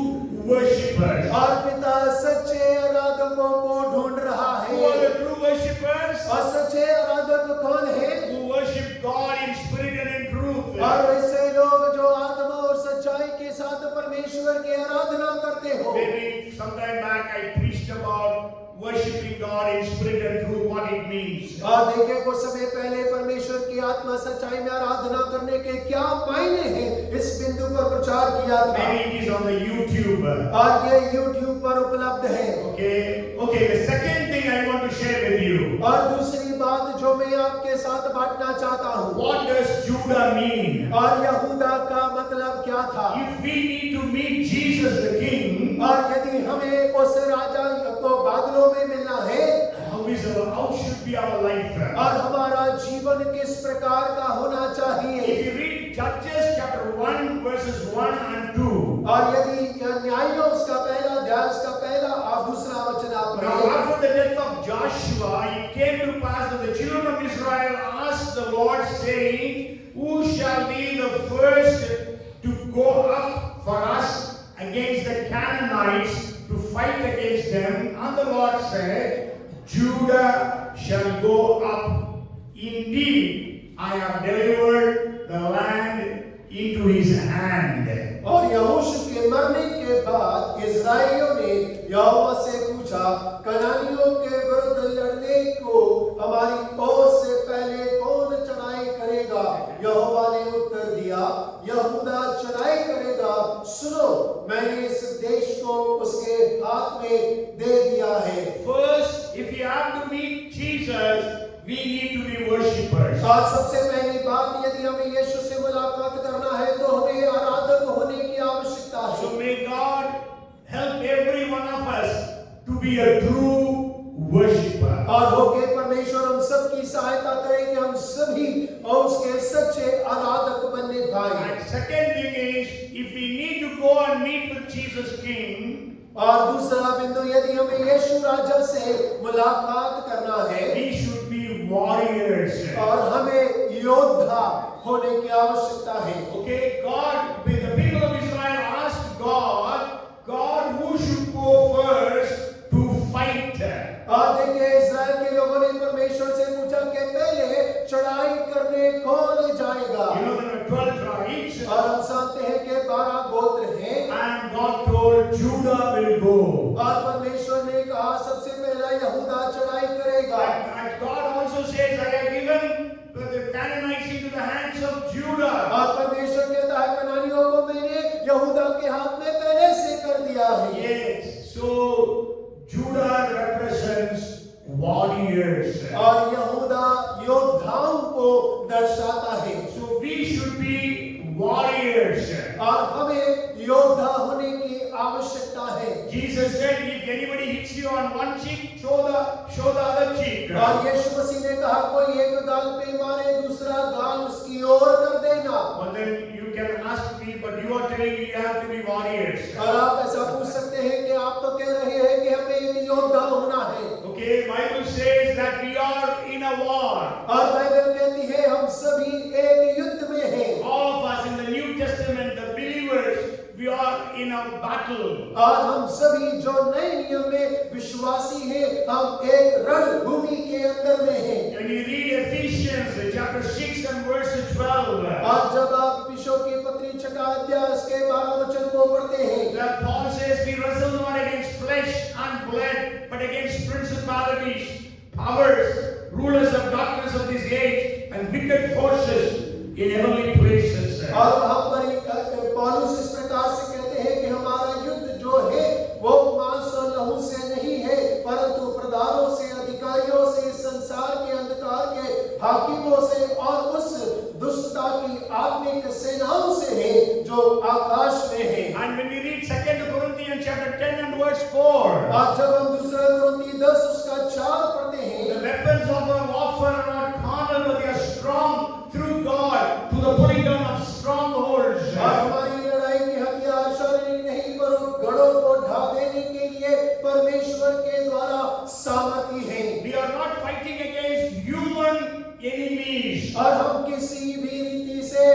worshippers. और पिता सच्चे आराधकों को ढूंढ रहा Who are है। the true worshippers? और सच्चे आराधक कौन है? Who worship God in spirit and in truth. और वैसे लोग जो आत्मा और सच्चाई के साथ परमेश्वर की आराधना करते हो। Maybe sometime back I preached about worshiping God in spirit and truth, what it means. और देखिए कुछ समय पहले परमेश्वर की आत्मा सच्चाई में आराधना करने के क्या मायने हैं, इस बिंदु पर प्रचार किया था। Maybe it is on the YouTube. और ये YouTube पर उपलब्ध है। Okay, the second thing I want to share with you. और दूसरी बात जो मैं आपके साथ बांटना चाहता हूँ, What does Judah mean? और यहूदा का मतलब क्या था? If we need to meet Jesus the King, और यदि हमें उस राजा को बादलों में मिलना है, how should be our life? और हमारा जीवन किस प्रकार का होना चाहिए? If you read Judges chapter 1 verses 1 and 2. और यदि न्यायों उसका पहला अध्याय उसका पहला और दूसरा वचन आप Now पढ़ें, after the death of Joshua, it came to pass that the children of Israel asked the Lord, saying, who shall be the first to go up for us against the Canaanites to fight against them? And the Lord said, Judah shall go up. Indeed, I have delivered the land into his hand. और यहोशू के मरने के बाद इस्राएलियों ने यहोवा से पूछा, कनानियों के विरुद्ध लड़ने को हमारी ओर से पहले कौन चढ़ाई करेगा? यहोवा ने उत्तर दिया, यहूदा चढ़ाई करेगा। सुनो, मैंने इस देश को उसके हाथ में दे दिया है। First, if you have to meet Jesus, we need to be worshippers. और सबसे पहली बात, यदि हमें यीशु से मुलाकात करना है तो हमें आराधक होने की आवश्यकता है। So may God help every one of us to be a true worshipper. और होके परमेश्वर हम सब की सहायता करे कि हम सभी और उसके सच्चे आराधक बनने पाए। And second thing is, if we need to go and meet with Jesus King, और दूसरा बिंदु, यदि हमें यीशु राजा से मुलाकात करना है, we should be warriors. और हमें योद्धा होने की आवश्यकता है। Okay, God, the people of Israel asked God, who should go first to fight? और देखिए इस्राएल के लोगों ने परमेश्वर से पूछा कि पहले चढ़ाई करने कौन जाएगा? You know there are 12 tribes, और हम जानते हैं कि 12 गोत्र हैं, and God told Judah will go. और परमेश्वर ने कहा सबसे पहला यहूदा चढ़ाई करेगा। And God also says, I have given the Canaanites into the hands of Judah. और परमेश्वर कहता है कनानियों को मैंने यहूदा के हाथ में पहले से कर दिया है। Yes, so Judah represents warriors. और यहूदा योद्धाओं को दर्शाता है। So we should be warriors. और हमें योद्धा होने की आवश्यकता है। Jesus said, if anybody hits you on one cheek, show the other cheek. और यीशु मसीह ने कहा कोई एक गाल पे मारे दूसरा गाल उसकी ओर कर देना। But then you can ask me, but you are telling me you have to be warriors. और आप ऐसा पूछ सकते हैं कि आप तो कह रहे हैं कि हमें एक योद्धा होना है। Okay, Bible says that we are in a war. और बाइबल कहती है हम सभी एक युद्ध में हैं। All of us in the New Testament, the believers, we are in a battle. और हम सभी जो नए नियम में विश्वासी हैं हम एक रणभूमि के अंदर में हैं। When you read Ephesians chapter 6 and verse 12, और जब आप इफिसियों की पत्री 6 अध्याय उसके 12 वचन को पढ़ते हैं, that Paul says we wrestle not against flesh and blood, but against principalities, powers, rulers of darkness of this age, and wicked forces in heavenly places. और वहाँ पर पौलुस इस प्रकार से कहते हैं कि हमारा युद्ध जो है वो मांस और लहू से नहीं है परंतु प्रधानों से, अधिकारियों से, इस संसार के अंधकार के हाकिमों से और उस दुष्टता की आत्मिक सेनाओं से है जो आकाश में है। And when we read 2 Corinthians chapter 10 and verse 4, और जब हम 2 कुरिन्ती 10 उसका 4 पढ़ते हैं, the weapons of our warfare are not carnal, but they are strong through God to the pulling down of strongholds. और हमारी लड़ाई के हथियार शारीरिक नहीं पर गढ़ों को ढा देने के लिए परमेश्वर के द्वारा सामर्थी हैं। We are not fighting against human enemies. और हम किसी भी रीति से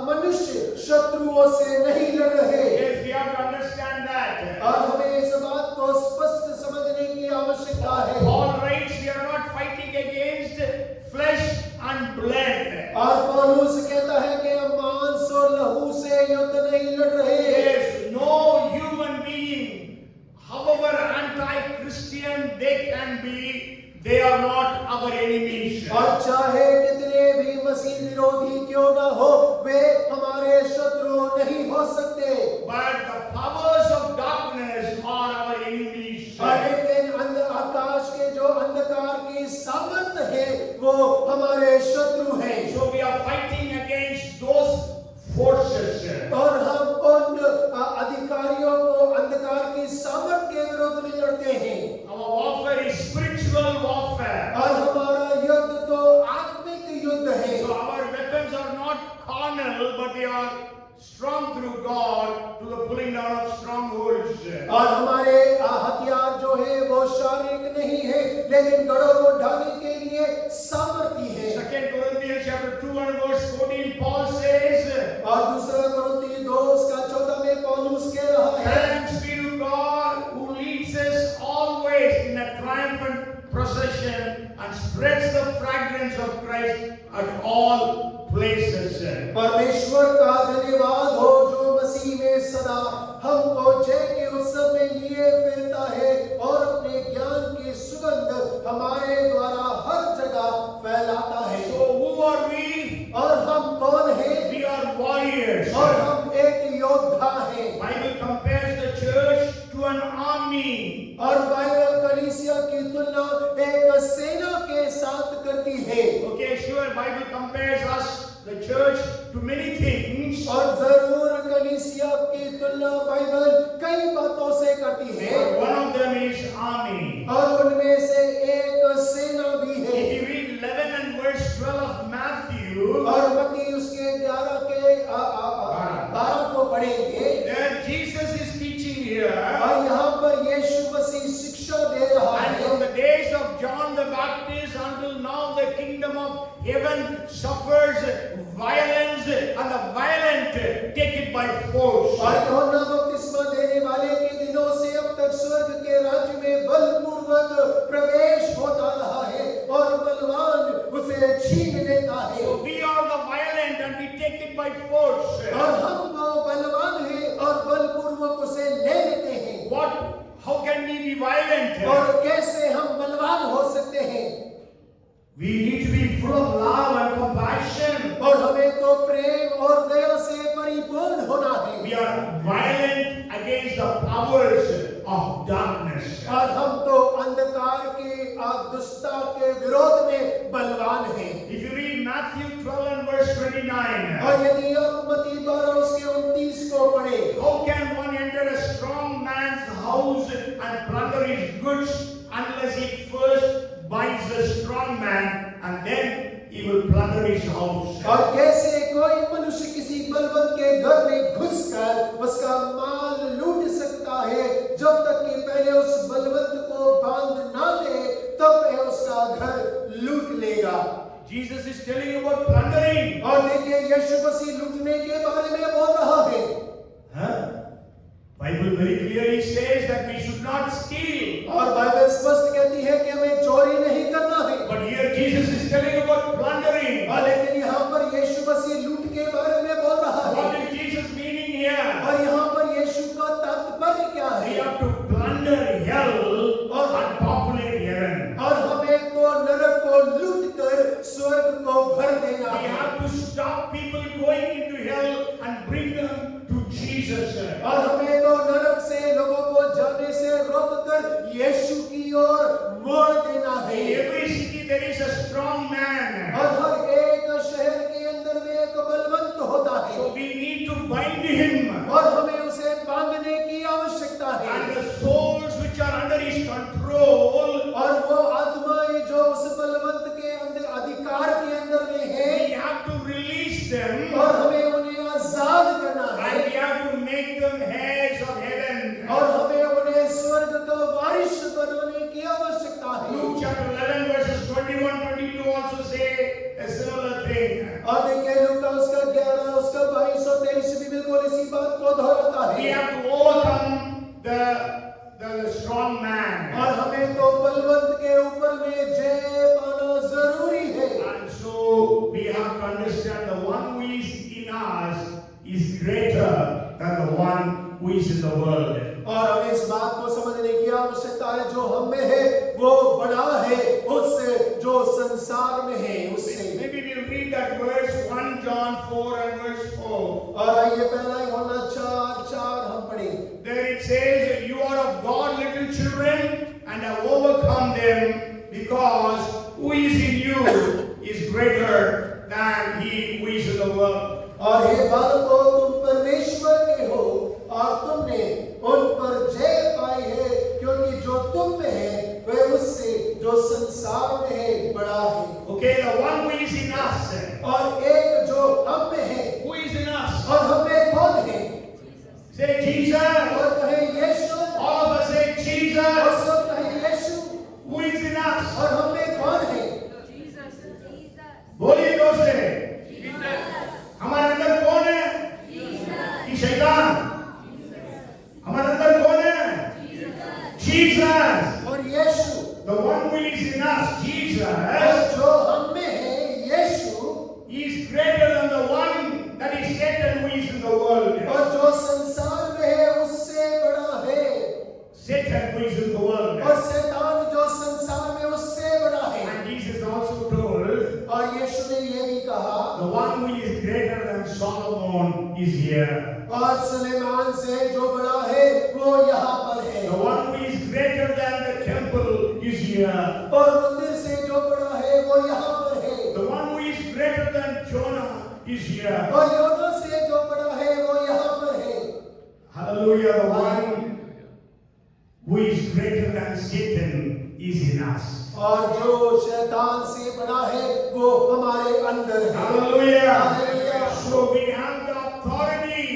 मनुष्य शत्रुओं से नहीं लड़ रहे। Yes, we have to understand that. और हमें इस बात को स्पष्ट समझने की आवश्यकता है। Paul writes, we are not fighting against flesh and blood. और पौलुस कहता है कि हम मांस और लहू से युद्ध नहीं लड़ रहे। Yes, no human being, however anti-Christian they can be, they are not our enemies. और चाहे कितने भी मसीह विरोधी क्यों ना हो वे हमारे शत्रु नहीं हो सकते। But the powers of darkness are our enemies. लेकिन आकाश के जो अंधकार की सामर्थ है वो हमारे शत्रु हैं। So we are fighting against those forces. और हम उन अधिकारियों को अंधकार की सामर्थ के विरुद्ध में लड़ते हैं। Our warfare is spiritual warfare. और हमारा युद्ध तो आत्मिक युद्ध है। So our weapons are not carnal, but they are strong through God to the pulling down of strongholds. और हमारे हथियार जो है वो शारीरिक नहीं है लेकिन गढ़ों को ढाने के लिए सामर्थी है। 2 Corinthians chapter 2 and verse 14, Paul says, और 2 कुरिन्ती 2 उसका 14 में पौलुस कह रहा है, thanks be to God who leads us always in a triumphant procession and spreads the fragrance of Christ at all places. परमेश्वर का धन्यवाद हो जो मसीह में सदा हमको जय के उत्सव में लिए फिरता है और अपने ज्ञान की सुगंध हमारे द्वारा हर जगह फैलाता है। So who are we? और हम कौन हैं? We are warriors. और हम एक योद्धा हैं। Bible compares the church to an army. और बाइबल कलीसिया की तुलना एक सेना के साथ करती है। Okay, sure, Bible compares us, the church, to many things. और जरूर कलीसिया की तुलना बाइबल कई बातों से करती है। But one of them is army. और उनमें से एक सेना भी है। If you read 11 and verse 12 of Matthew, और मत्ती उसके 11 के 12 को पढ़ेंगे। there Jesus is teaching here. और यहाँ पर यीशु मसीह शिक्षा दे रहा And है। from the days of John the Baptist until now, the kingdom of heaven suffers violence, and the violent take it by force. और यूहन्ना बपतिस्मा देने वाले के दिनों से अब तक स्वर्ग के राज्य में बलपूर्वक प्रवेश होता रहा है और बलवान उसे छीन लेता है। So we are the violent and we take it by force. और हम वो बलवान हैं और बलपूर्वक उसे ले लेते हैं। How can we be violent? और कैसे हम We need to be full of love and compassion. और हमें तो प्रेम और दया से परिपूर्ण होना है। We are violent against the powers of darkness. और हम तो अंधकार के दुष्टता के विरोध में बलवान हैं। If you read Matthew 12 and verse 29, और यदि आप मत्ती 12 उसके 29 को पढ़े, how can one enter a strong man's house and plunder his goods unless he first binds the strong man and then he will plunder his house? और कैसे कोई मनुष्य किसी बलवंत के घर में घुसकर उसका माल लूट सकता है जब तक कि पहले उस बलवंत को बांध ना ले, तब वह उसका घर लूट लेगा। Jesus is telling about plundering. और देखिए यीशु मसीह लूटने के बारे में बोल रहा है। Bible very clearly says that we should not steal. और बाइबल स्पष्ट कहती है कि हमें चोरी नहीं करना है। But here Jesus is telling about plundering. और लेकिन यहाँ पर यीशु मसीह लूट के बारे में बोल रहा है। What is Jesus meaning here? और यहाँ पर यीशु का तात्पर्य क्या We है? have to plunder hell and populate heaven. और हमें तो नरक को लूट कर स्वर्ग को भर देना We है। have to stop people going into hell and bring them to Jesus. और हमें तो नरक से लोगों को जाने से रोककर यीशु की ओर मोड़ देना है। In every city there is a strong man. और हर एक शहर के अंदर में एक बलवंत होता है। So we need to bind him. और हमें उसे बांधने की आवश्यकता है। And the souls which are under his control, और वो आत्माएं जो उस बलवंत के अंदर अधिकार के अंदर में we है, have to release them. और हमें उन्हें आजाद करना है। And we have to make them heads of heaven. और हमें उन्हें स्वर्ग का वारिस बनाने की आवश्यकता है। Luke chapter 11 verses 21-22 also say a similar thing. और देखिए लूका उसका 11 उसका 22 और 23 भी बिल्कुल इसी बात को दोहराता We है। have to overcome the strong man. और हमें तो बलवंत के ऊपर में जय पाना जरूरी है। And so we have to understand the one who is in us is greater than the one who is in the world. और हमें इस बात को समझने की आवश्यकता है जो हम में है वो बड़ा है उससे जो संसार में है उससे। Maybe we'll read that verse 1 John 4 and verse 4. और आइए पहला यूहन्ना 4:4 हम पढ़ें। There it says, you are of God, little children, and have overcome them, because who is in you is greater than he who is in the world. और हे बालकों तुम परमेश्वर के हो और तुमने उन पर जय पाई है क्योंकि जो तुम में है वह उससे जो संसार में है बड़ा है। Okay, the one who is in us. और एक जो हम में है, Who is in us? और हम में कौन है? Say Jesus. और कहे यीशु। All of us say और Jesus. सब कहे यीशु। Who is in us? और हम में कौन है? बोलिए दोस्त से। हमारे अंदर कौन है? कि शैतान? हमारे अंदर कौन है? Jesus. और यीशु। The one who is in us, और Jesus, जो हम में है यीशु, is greater than the one that is Satan who is in the world. और जो संसार में है उससे बड़ा है। Satan who is in the world. और शैतान जो संसार में उससे बड़ा है। And Jesus also told, और यीशु ने ये भी कहा, the one who is greater than Solomon is here. और सुलेमान से जो बड़ा है वो यहाँ पर है। The one who is greater than the temple is here. और मंदिर से जो बड़ा है वो यहाँ पर है। The one who is greater than Jonah is here. और योना से जो बड़ा है वो यहाँ पर है। Hallelujah. The one who is greater than Satan is in us. और जो शैतान से बड़ा है वो हमारे अंदर है। Hallelujah. Hallelujah. So we have the authority.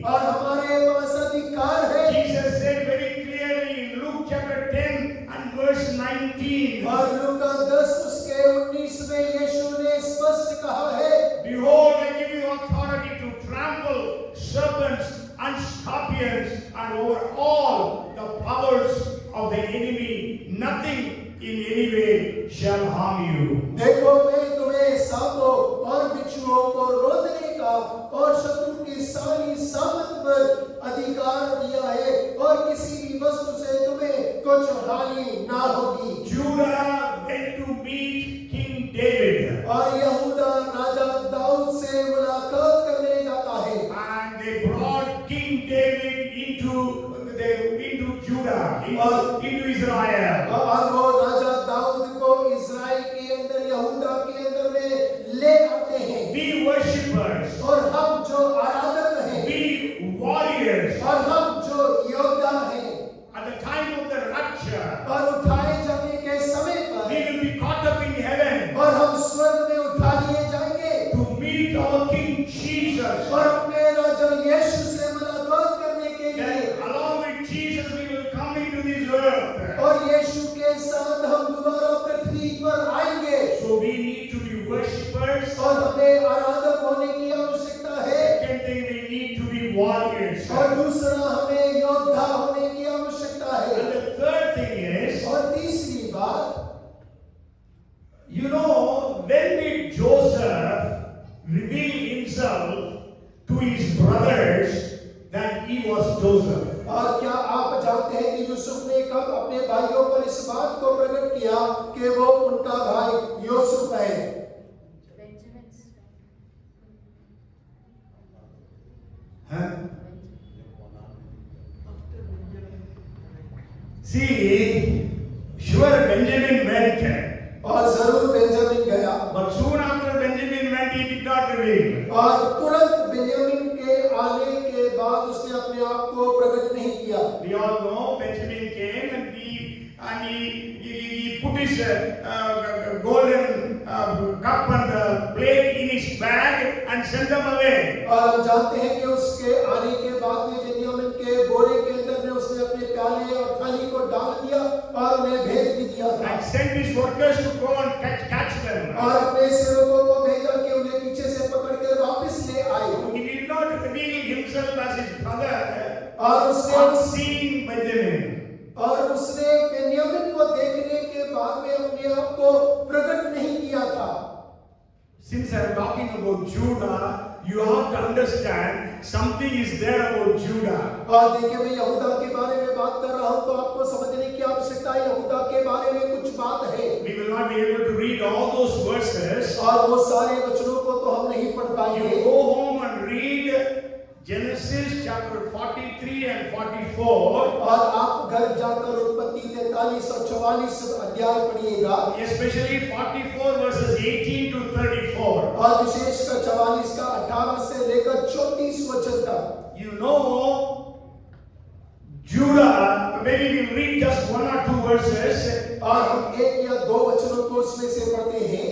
और हमारे पास अधिकार है। Jesus said very clearly in Luke chapter 10 and verse 19. और लूका 10 उसके 19 में यीशु ने स्पष्ट कहा है, Behold, I give you authority to trample serpents and scorpions and over all the powers of the enemy. Nothing in any way shall harm you. देखो मैं तुम्हें सांपों और बिच्छुओं को रोकने का और शत्रु की सारी सामर्थ पर अधिकार दिया है और किसी भी वस्तु से तुम्हें कुछ हानि ना होगी। Judah went to meet King David. You know, when did Joseph reveal himself to his brothers that he was Joseph? और क्या आप जानते हैं कि यूसुफ ने कब अपने भाइयों पर इस बात को प्रकट किया कि वो उनका भाई यूसुफ है? Huh? See, sure Benjamin went. और जरूर बेंजामिन गया, But soon after Benjamin went, he did not reveal. और तुरंत बेंजामिन के आने के बाद उसने अपने आप को प्रकट नहीं किया। We all know Benjamin came and he put his golden cup and plate in his bag and sent them away. और हम जानते हैं कि उसके आने के बाद में बेंजामिन के बोरे के अंदर में उसने अपने प्याले और थाली को डाल दिया और उन्हें भेज भी दिया था। And sent his workers to go and catch them. और अपने सेवकों को भेजा कि उन्हें पीछे से पकड़कर वापस ले आए। He did not reveal himself as his brother और उसने on seeing Benjamin. और उसने बेंजामिन को देखने के बाद में अपने आप को प्रकट नहीं किया था। Since I am talking about Judah, you have to understand something is there about Judah. और देखिए मैं यहूदा के बारे में बात कर रहा हूँ तो आपको समझने की आवश्यकता है, यहूदा के बारे में कुछ बात है। We will not be able to read all those verses. और वो सारे वचनों को तो हम नहीं पढ़ पाएंगे। You go home and read Genesis chapter 43 and 44. और आप घर जाकर उत्पत्ति 43 और 44 अध्याय पढ़िएगा। Especially 44 verses 18 to 34. और विशेषकर 44 का 18 से लेकर 34 वचन तक। You know, Judah, maybe we'll read just one or two verses. और हम एक या दो वचनों को उसमें से पढ़ते हैं।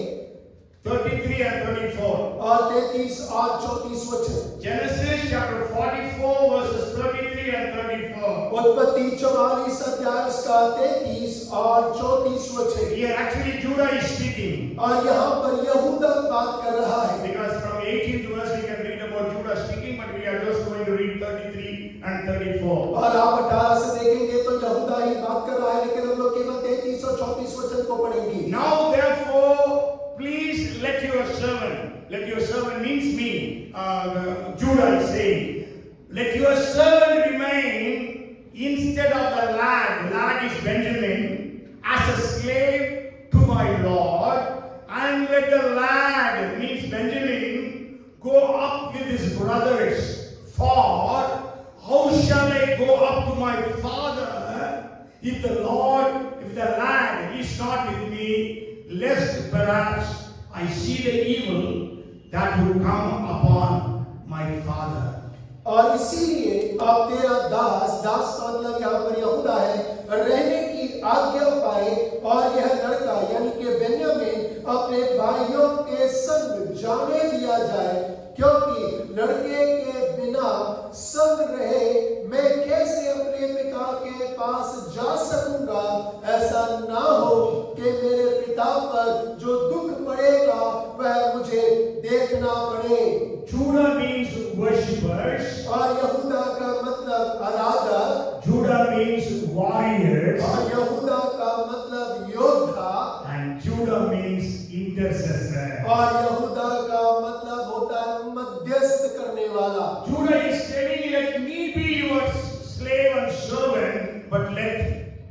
33 and 34. और 33 और 34 वचन। Genesis chapter 44 verses 33 and 34. उत्पत्ति 44 अध्याय उसका 33 और 34 वचन। Here actually Judah is speaking. और यहाँ पर यहूदा बात कर रहा है। Because from 18th verse we can read about Judah speaking, but we are just going to read 33 and 34. और आप 18 से देखेंगे तो यहूदा ही बात कर रहा है, लेकिन हम लोग केवल 33 और 34 वचन को पढ़ेंगे। Now therefore, please let your servant means me, Judah is saying, let your servant remain instead of the lad is Benjamin, as a slave to my Lord, and let the lad, means Benjamin, go up with his brothers, for how shall I go up to my father if the lad is not with me, lest perhaps I see the evil that will come upon my father. और इसीलिए अब तेरा दास का मतलब यहाँ पर यहूदा है, रहने की आज्ञा पाए और यह लड़का यानी कि बेन्यामीन अपने भाइयों के संग जाने दिया जाए, क्योंकि लड़के के बिना संग रहे मैं कैसे अपने पिता के पास जा सकूंगा। ऐसा ना हो कि मेरे पिता पर जो दुख पड़ेगा वह मुझे देखना पड़े। Judah means worshippers. और यहूदा का मतलब आराधक। Judah means warriors. और यहूदा का मतलब योद्धा। And Judah means intercessor. और यहूदा का मतलब होता है मध्यस्थ करने वाला। Judah is telling, let me be your slave and servant, but let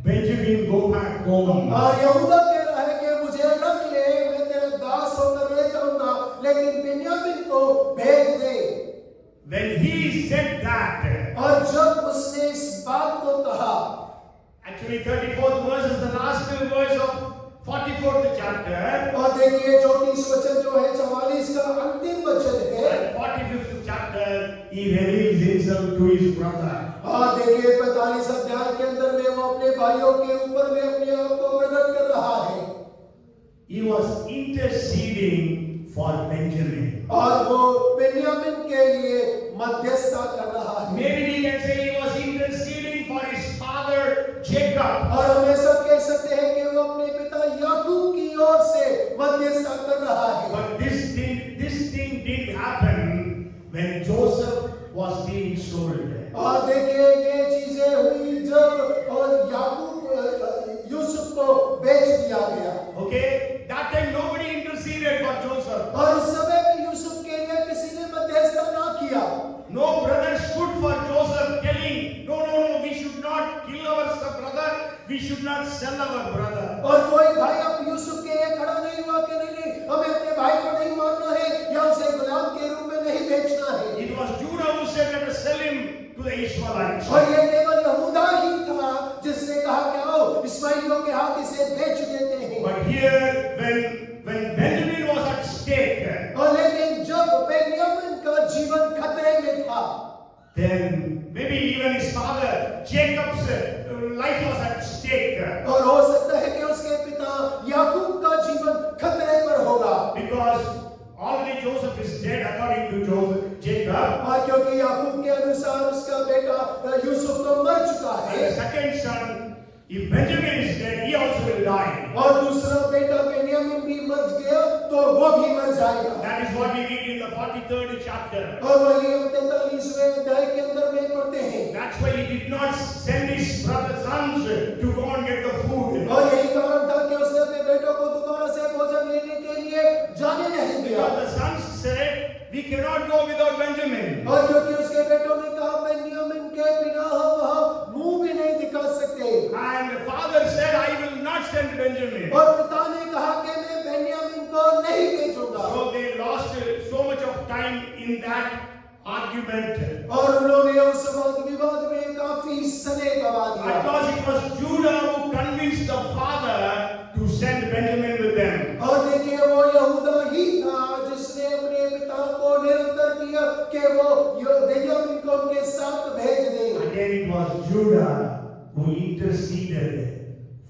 Benjamin go back home. और यहूदा कह रहा है कि मुझे रख ले, मैं तेरा दास होकर रह जाऊंगा, लेकिन बेन्यामीन को भेज दे। When he said that, और जब उसने इस बात को कहा, actually 34th verse is the last verse of 44th chapter. और देखिए 34 वचन जो है 44 का अंतिम वचन है। And 45th chapter he reveals himself to his brother. और देखिए 45 अध्याय के अंदर में वो अपने भाइयों के ऊपर में अपने आप को प्रकट कर रहा है। He was interceding for Benjamin. और वो बेन्यामीन के लिए मध्यस्थता कर रहा है। Maybe we can say he was interceding for his father Jacob. और हम ऐसा कह सकते हैं कि वो अपने पिता याकूब की ओर से मध्यस्थता कर रहा है। But this thing did happen when Joseph was being sold. और देखिए ये चीजें हुई जब और याकूब यूसुफ को बेच दिया गया। Okay, that time no sell our brother. और कोई भाई अब यूसुफ के लिए खड़ा नहीं हुआ कि नहीं हमें अपने भाई को नहीं मारना है या उसे गुलाम के रूप में नहीं बेचना है। It was Judah who said, let us sell him to the Ishmaelites. और ये केवल यहूदा ही था जिसने कहा कि आओ इस्माइलियों के हाथ इसे बेच देते हैं। But here, when Benjamin was at stake, और लेकिन जब बेन्यामीन का जीवन खतरे में था, then maybe even his father Jacob's life was at stake. और हो सकता है कि उसके पिता याकूब का जीवन खतरे पर होगा, Because already Joseph is dead according to Jacob. और क्योंकि याकूब के अनुसार उसका बेटा यूसुफ तो मर चुका And है, the second son, if Benjamin is dead, he also will die. और दूसरा बेटा बेन्यामीन भी मर गया तो वो भी मर जाएगा। That is what we read in the 43rd chapter. और वही हम 43वें अध्याय के अंदर में पढ़ते हैं। That's why he did not send his brother sons to go and get the food. और यही कारण था कि उसने अपने बेटों को दोबारा से भोजन लेने के लिए जाने नहीं दिया। Because the sons said, we cannot go without Benjamin. और क्योंकि उसके बेटों ने कहा बेन्यामीन के बिना हम वहाँ मुंह भी नहीं दिखा सकते। And the father said, I will not send Benjamin. और पिता ने कहा कि मैं बेन्यामीन को नहीं भेजूंगा। So they lost so much of time in that argument. और उन्होंने उस वाद विवाद में काफी समय गवा दिया। Because it was Judah who convinced the father to send Benjamin with them. और देखिए वो यहूदा ही था जिसने अपने पिता को निरंतर किया कि वो बेन्यामीन को उनके साथ भेज दे। Again it was Judah who interceded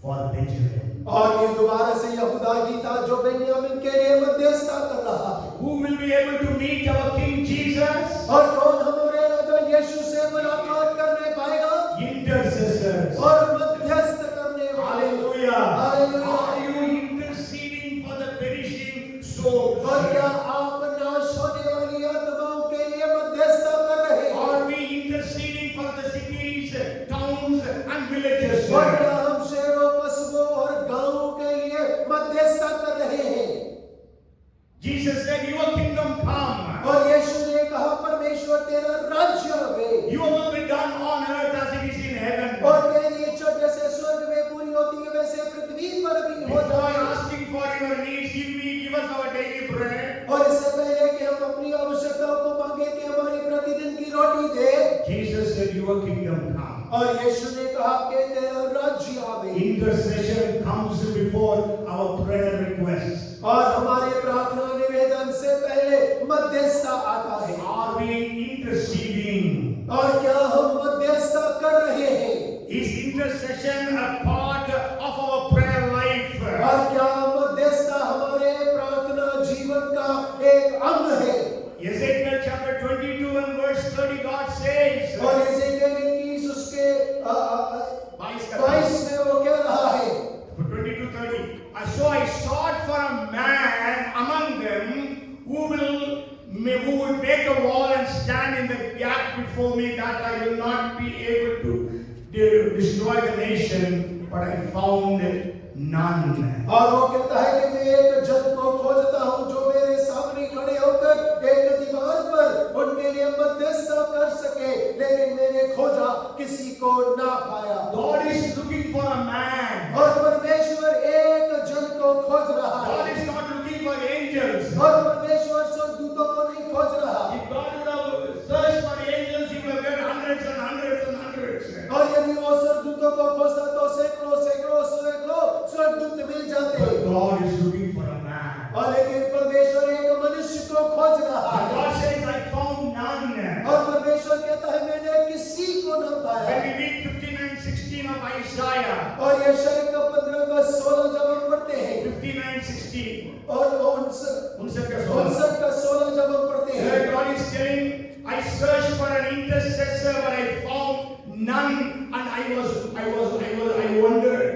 for Benjamin. और ये दोबारा से यहूदा ही था जो बेन्यामीन के लिए मध्यस्थता कर रहा है। Who will be able to meet our King Jesus? और कौन हमारे राजा यीशु से मुलाकात करने पाएगा? Intercessors. और मध्यस्थ करने वाले। Hallelujah. Hallelujah. Are you interceding for the perishing souls? और क्या आप नाश होने वाली आत्माओं के लिए मध्यस्थता कर रहे हैं? Are we interceding for the cities, towns, and villages? और क्या हम शहरों, कस्बों और गांवों के लिए मध्यस्थता कर रहे हैं? Jesus said, your kingdom come. और यीशु ने कहा परमेश्वर तेरा राज्य आवे। Your will be done on earth as it is in heaven. और तेरी इच्छा जैसे स्वर्ग में पूरी होती है वैसे पृथ्वी पर भी हो Before जाए। asking for your needs, give us our daily bread. और इससे पहले कि हम अपनी आवश्यकताओं को मांगे कि हमारी प्रतिदिन की रोटी दे, Jesus said, your kingdom come. और यीशु ने कहा कि तेरा राज्य आवे। Intercession comes before our prayer requests. और हमारे प्रार्थना निवेदन से पहले मध्यस्थता आता है। Are we interceding? और क्या हम मध्यस्थता कर रहे हैं? Is intercession a part of our prayer life? और क्या मध्यस्थता हमारे प्रार्थना जीवन का एक अंग है? Ezekiel chapter 22 and verse 30, God says, और एजेकियल 21 उसके 22 में वो कह रहा है, 22:30. So I sought for a man among them who would make a wall and stand in the gap before me, that I will not be able to destroy the nation, but I found none. और वो कहता है कि मैं एक जन को खोजता हूँ जो मेरे सामने खड़े होकर एक दीवार पर उनके लिए मध्यस्थता कर सके, लेकिन मैंने खोजा किसी को ना पाया। God is looking for a man. और परमेश्वर एक जन को खोज रहा God है, is not looking for angels. और परमेश्वर स्वर्गदूतों को नहीं खोज रहा। If God would have searched for angels, he would have got hundreds and hundreds and hundreds. और यदि वो स्वर्गदूतों को खोजता तो सैकड़ों सैकड़ों सैकड़ों स्वर्गदूत मिल जाते। But God is looking for a man. और लेकिन परमेश्वर एक मनुष्य को खोज रहा And है। God says, I found none. और परमेश्वर कहता है मैंने किसी को न पाया। When we read 59:16 of Isaiah, और यशायाह का 15:16 जब हम पढ़ते हैं 59:16, और 59 का 16 जब हम पढ़ते हैं, here God is telling, I searched for an intercessor, but I found none, and I wondered.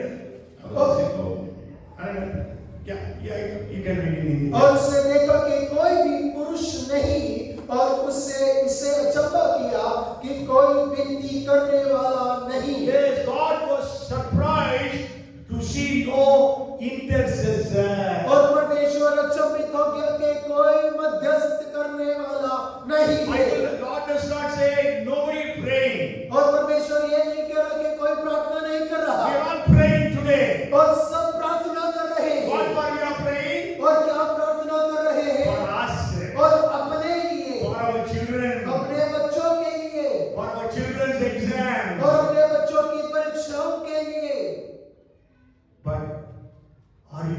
You can read in English. और उसने देखा कि कोई भी पुरुष नहीं, और उससे इससे अचंभा किया कि कोई विनती करने वाला नहीं। Yes, God was surprised to see no intercessor. और परमेश्वर अचंभित हो गया कि कोई मध्यस्थ करने वाला नहीं है। God does not say nobody praying. और परमेश्वर ये नहीं कह रहा कि कोई प्रार्थना नहीं कर We रहा। are all praying today.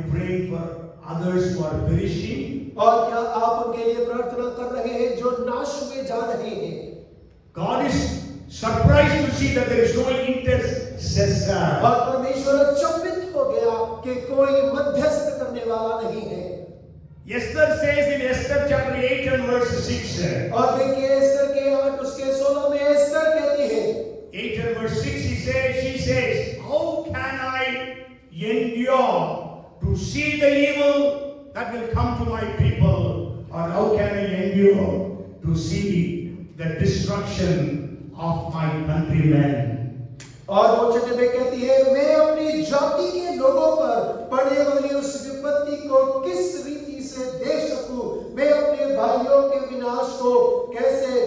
you praying for others who are perishing? और क्या आप उनके लिए प्रार्थना कर रहे हैं जो नाश में जा रहे हैं? God is surprised to see that there is no intercessor. और परमेश्वर अचंभित हो गया कि कोई मध्यस्थ करने वाला नहीं है। Esther says in Esther chapter 8 and verse 6. और देखिए एस्तर के 8 उसके 16 में एस्तर कहती है 8 and verse 6 she says, how can I endure to see the evil that will come to my people, or how can I endure to see the destruction of my countrymen? और वो चटनी में कहती है मैं अपनी जाति के लोगों पर पड़ने वाली उस विपत्ति को किस रीति से देख सकूं, मैं अपने भाइयों के विनाश को कैसे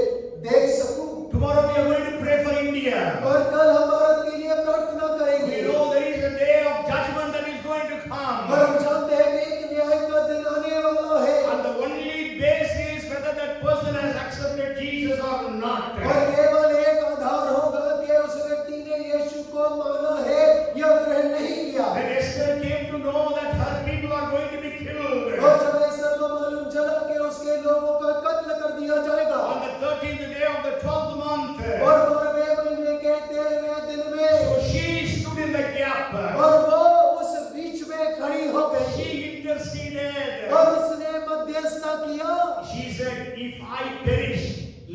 देख सकूं। Tomorrow we are going to pray for India. और कल हम भारत के लिए प्रार्थना करेंगे। We know there is a day of judgment that is going to come. और हम जानते हैं कि एक न्याय का दिन आने वाला है। And the only basis whether that person has accepted Jesus or not. और केवल एक आधार होगा कि उस व्यक्ति ने यीशु को माना है या ग्रहण नहीं किया। When Esther came to know that her people are going to be killed. और जब एस्तर को मालूम चला कि उसके लोगों का कत्ल कर दिया जाएगा। On the 13th day of the 12th month. और 12वें महीने के 13वें दिन में So she stood in the gap. और वो उस बीच में खड़ी हो गई। She interceded. और उसने मध्यस्थता किया। She said, if I perish,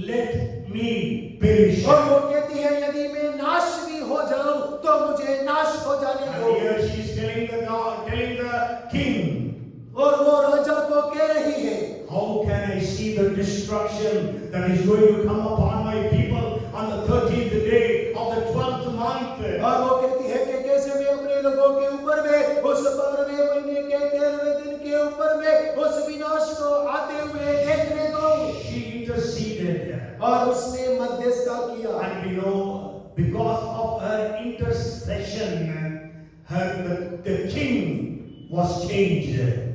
let me perish. और वो कहती है यदि मैं नाश भी हो जाऊं तो मुझे नाश हो जाने And दो। here she is telling the king. और वो राजा को कह रही है How can I see the destruction that is going to come upon my people on the 13th day of the 12th month? और वो कहती है कि कैसे मैं अपने लोगों के ऊपर में उस 12वें महीने के 13वें दिन के ऊपर में उस विनाश को आते हुए देखने को। She interceded. और उसने मध्यस्थता किया। And we know because of her intercession, the king was changed.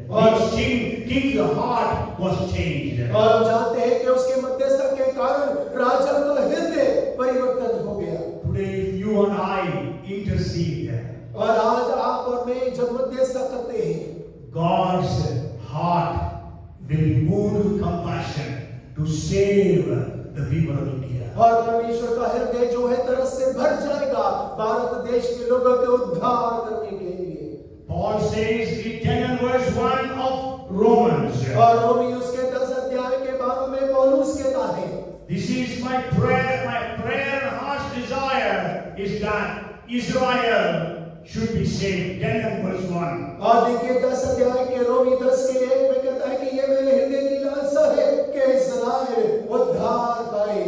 King's heart was changed. और हम जानते हैं कि उसके मध्यस्थता के कारण राजा का हृदय परिवर्तन हो गया। Today, if you and I intercede, और आज आप और मैं जब मध्यस्थता करते हैं, God's heart will be moved with compassion to save the people of India. और परमेश्वर का हृदय जो है तरस से भर जाएगा भारत देश के लोगों के उद्धार करने के लिए। Paul says in 10 and verse 1 of Romans. और रोमी उसके 10 अध्याय के 12 में पौलुस कहता है This is my prayer and heart's desire is that Israel should be saved. 10 and verse 1. और देखिए 10 अध्याय के रोमी 10 के 1 में कहता है कि ये मेरे हृदय की लालसा है कि इस्राएल उद्धार पाए।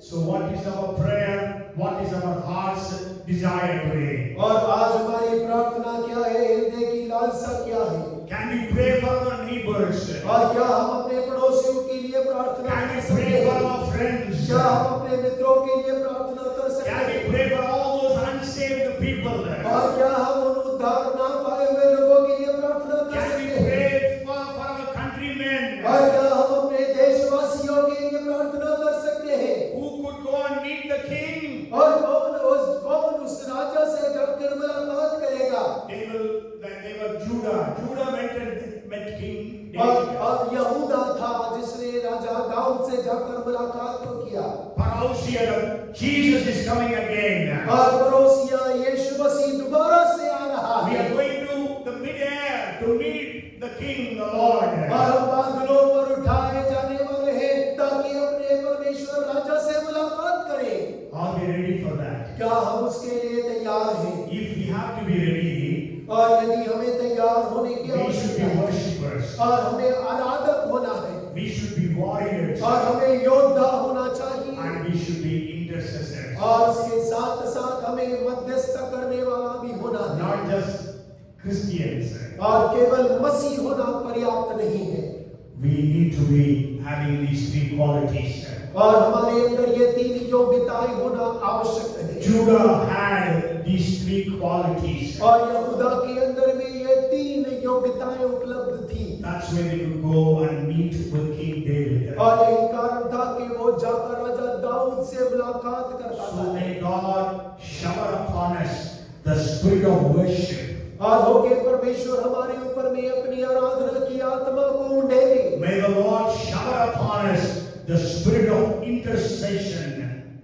So what is our prayer? What is our heart's desire today? और आज हमारी प्रार्थना क्या है, हृदय की लालसा क्या है? Can we pray for our neighbors? और क्या हम अपने पड़ोसियों के लिए प्रार्थना Can कर we सकते pray for हैं? our friends? क्या हम अपने मित्रों के लिए प्रार्थना कर सकते Can we हैं? pray for all those unsaved people? और क्या हम उन उद्धार ना पाए हुए लोगों के लिए प्रार्थना कर Can we सकते हैं? pray for our countrymen और क्या हम अपने देशवासियों के लिए प्रार्थना कर सकते हैं? who could go and meet the king? और कौन उस राजा से जाकर मुलाकात करेगा? They were Judah. Judah met King David. और यहूदा था जिसने राजा दाऊद से जाकर मुलाकात को किया। Parousia, Jesus is coming again. और परोसिया यीशु मसीह दोबारा से आ रहा We है। are going to the mid-air to meet the King, the Lord. और हम बादलों पर उठाए जाने वाले हैं ताकि अपने परमेश्वर राजा से मुलाकात करें। Are we ready for that? क्या हम उसके लिए तैयार हैं? If we have to be ready, और यदि हमें तैयार होने की we should आवश्यकता be है worshippers. और हमें आराधक होना है We should be warriors. और हमें योद्धा होना चाहिए And we should be intercessors. और उसके साथ साथ हमें मध्यस्थता करने वाला भी होना है। Not just Christians. और केवल मसीह होना पर्याप्त नहीं है। We need to be having these three qualities. और हमारे अंदर ये 3 योग्यताएं होना आवश्यक है। Judah had these three qualities. और यहूदा के अंदर में ये 3 योग्यताएं उपलब्ध थी। That's why they could go and meet with King David. और यही कारण था कि वो जाकर राजा दाऊद से मुलाकात करता So था। may God shower upon us the spirit of worship. और होके परमेश्वर हमारे ऊपर में अपनी आराधना की आत्मा को उंडेली। May the Lord shower upon us the spirit of intercession.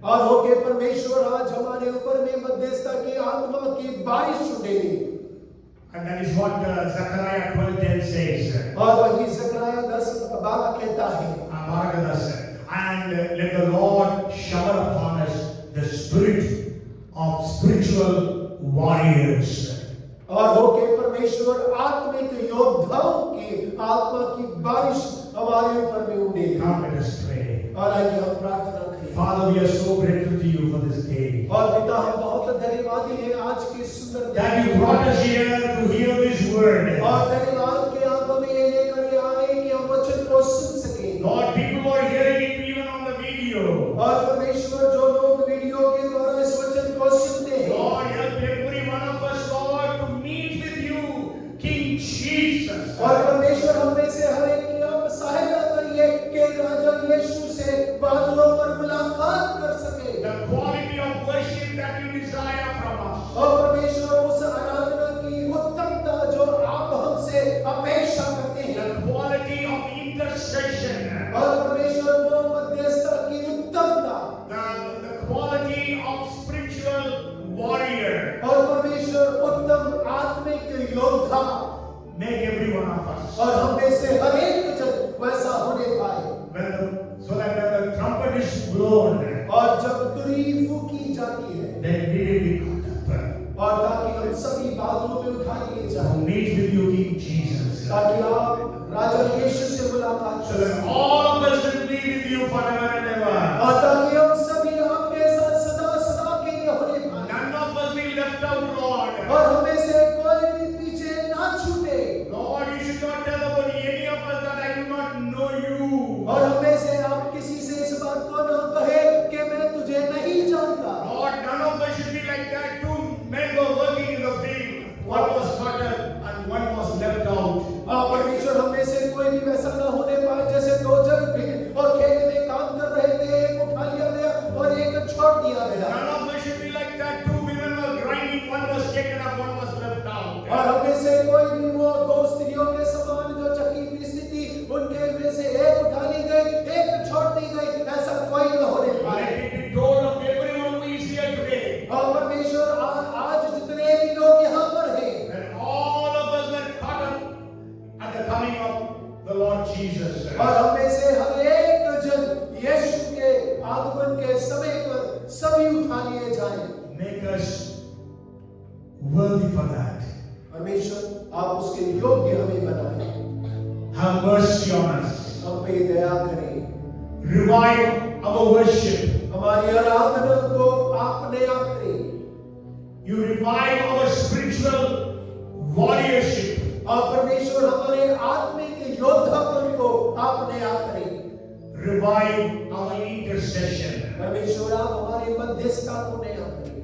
और होके परमेश्वर आज हमारे ऊपर में मध्यस्थता की आत्मा की बारिश उंडेली। And that is what Zechariah 12:10 says. और वही ज़करिया 10:12 कहता है। And let the Lord shower upon us the spirit of spiritual warriors. और होके परमेश्वर आत्मिक योद्धाओं की आत्मा की बारिश हमारे ऊपर में उंडेली। Come, let us pray. और आइए हम प्रार्थना करें। Father, we are so grateful to you for this day. और पिता हम बहुत धन्यवादी हैं आज की सुंदर That you brought us here to hear this word. और धन्यवाद कि आप हमें ये लेकर आए कि हम वचन को सुन सकें। Lord, people are hearing it even on the video. और परमेश्वर जो लोग वीडियो के द्वारा इस वचन को सुनते हैं, Lord, help every one of us, Lord, to meet with you, King Jesus. और परमेश्वर हम में से हर एक की आप सहायता करिए कि राजा यीशु से बादलों पर मुलाकात कर सके। The quality of worship that you desire from us. और परमेश्वर उस आराधना की उत्तमता जो आप हमसे अपेक्षा करते हैं, The quality of intercession. और परमेश्वर वो मध्यस्थता की उत्तमता, The quality of spiritual warrior. और परमेश्वर उत्तम आत्मिक योद्धा, Make every one of us. और हम में से हर एक जन वैसा होने पाए। So that when the trumpet is blown, और जब तुरी फूकी जाती है, then we will be caught up. और ताकि हम सभी बादलों में उठा लिए To जाएं, meet with you, King Jesus. ताकि आप राजा यीशु से मुलाकात So करें, that all of us will be with you forever and ever. और ताकि हम सभी आपके साथ सदा सदा के लिए होने पाए, None of us will left out, Lord. और हमें से कोई भी पीछे ना छूटे, Lord, you should not tell about any of us that I do not know you. और हमें से आप किसी से इस बात को ना कहे कि मैं तुझे नहीं जानता। Lord, none of us should be like that. Two men were working in the field. One was caught up and one was left out. परमेश्वर हमें से कोई भी वैसा ना होने पाए जैसे दो जन भीड़ और खेत में काम कर रहे थे, एक उठा लिया गया और एक छोड़ दिया गया। None of us should be like that. Two women were grinding. One was taken up, one was left out. और हमें से कोई भी वो दो स्त्रियों के समान जो चक्की पीसती थी, उनके में से एक उठा ली गई, एक छोड़ दी गई, ऐसा कोई न होने Let पाए। it be told of everyone who is here today. और परमेश्वर आज जितने भी लोग यहाँ पर हैं, That all of us were caught up at the coming of the Lord Jesus. और हमें से हर एक जन यीशु के आगमन के समय पर सभी उठा लिए जाएं। Make us worthy for that. परमेश्वर आप उसके योग्य हमें बनाएं, Have mercy on us. हम पे दया करें, Revive our worship. हमारी आराधना को आप नया करें, You revive our spiritual warriorship. और परमेश्वर हमारे आत्मिक योद्धापन को आप नया करें। Revive our intercession. परमेश्वर आप हमारे मध्यस्थता को नया करें।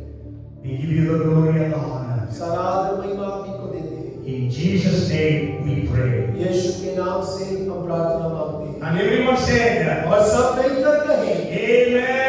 We give you the glory and the honor. सारा आदर महिमा आप ही को देते हैं। In Jesus' name we pray. यीशु के नाम से हम प्रार्थना मांगते हैं, And everyone said, और सब मिलकर कहें, Amen.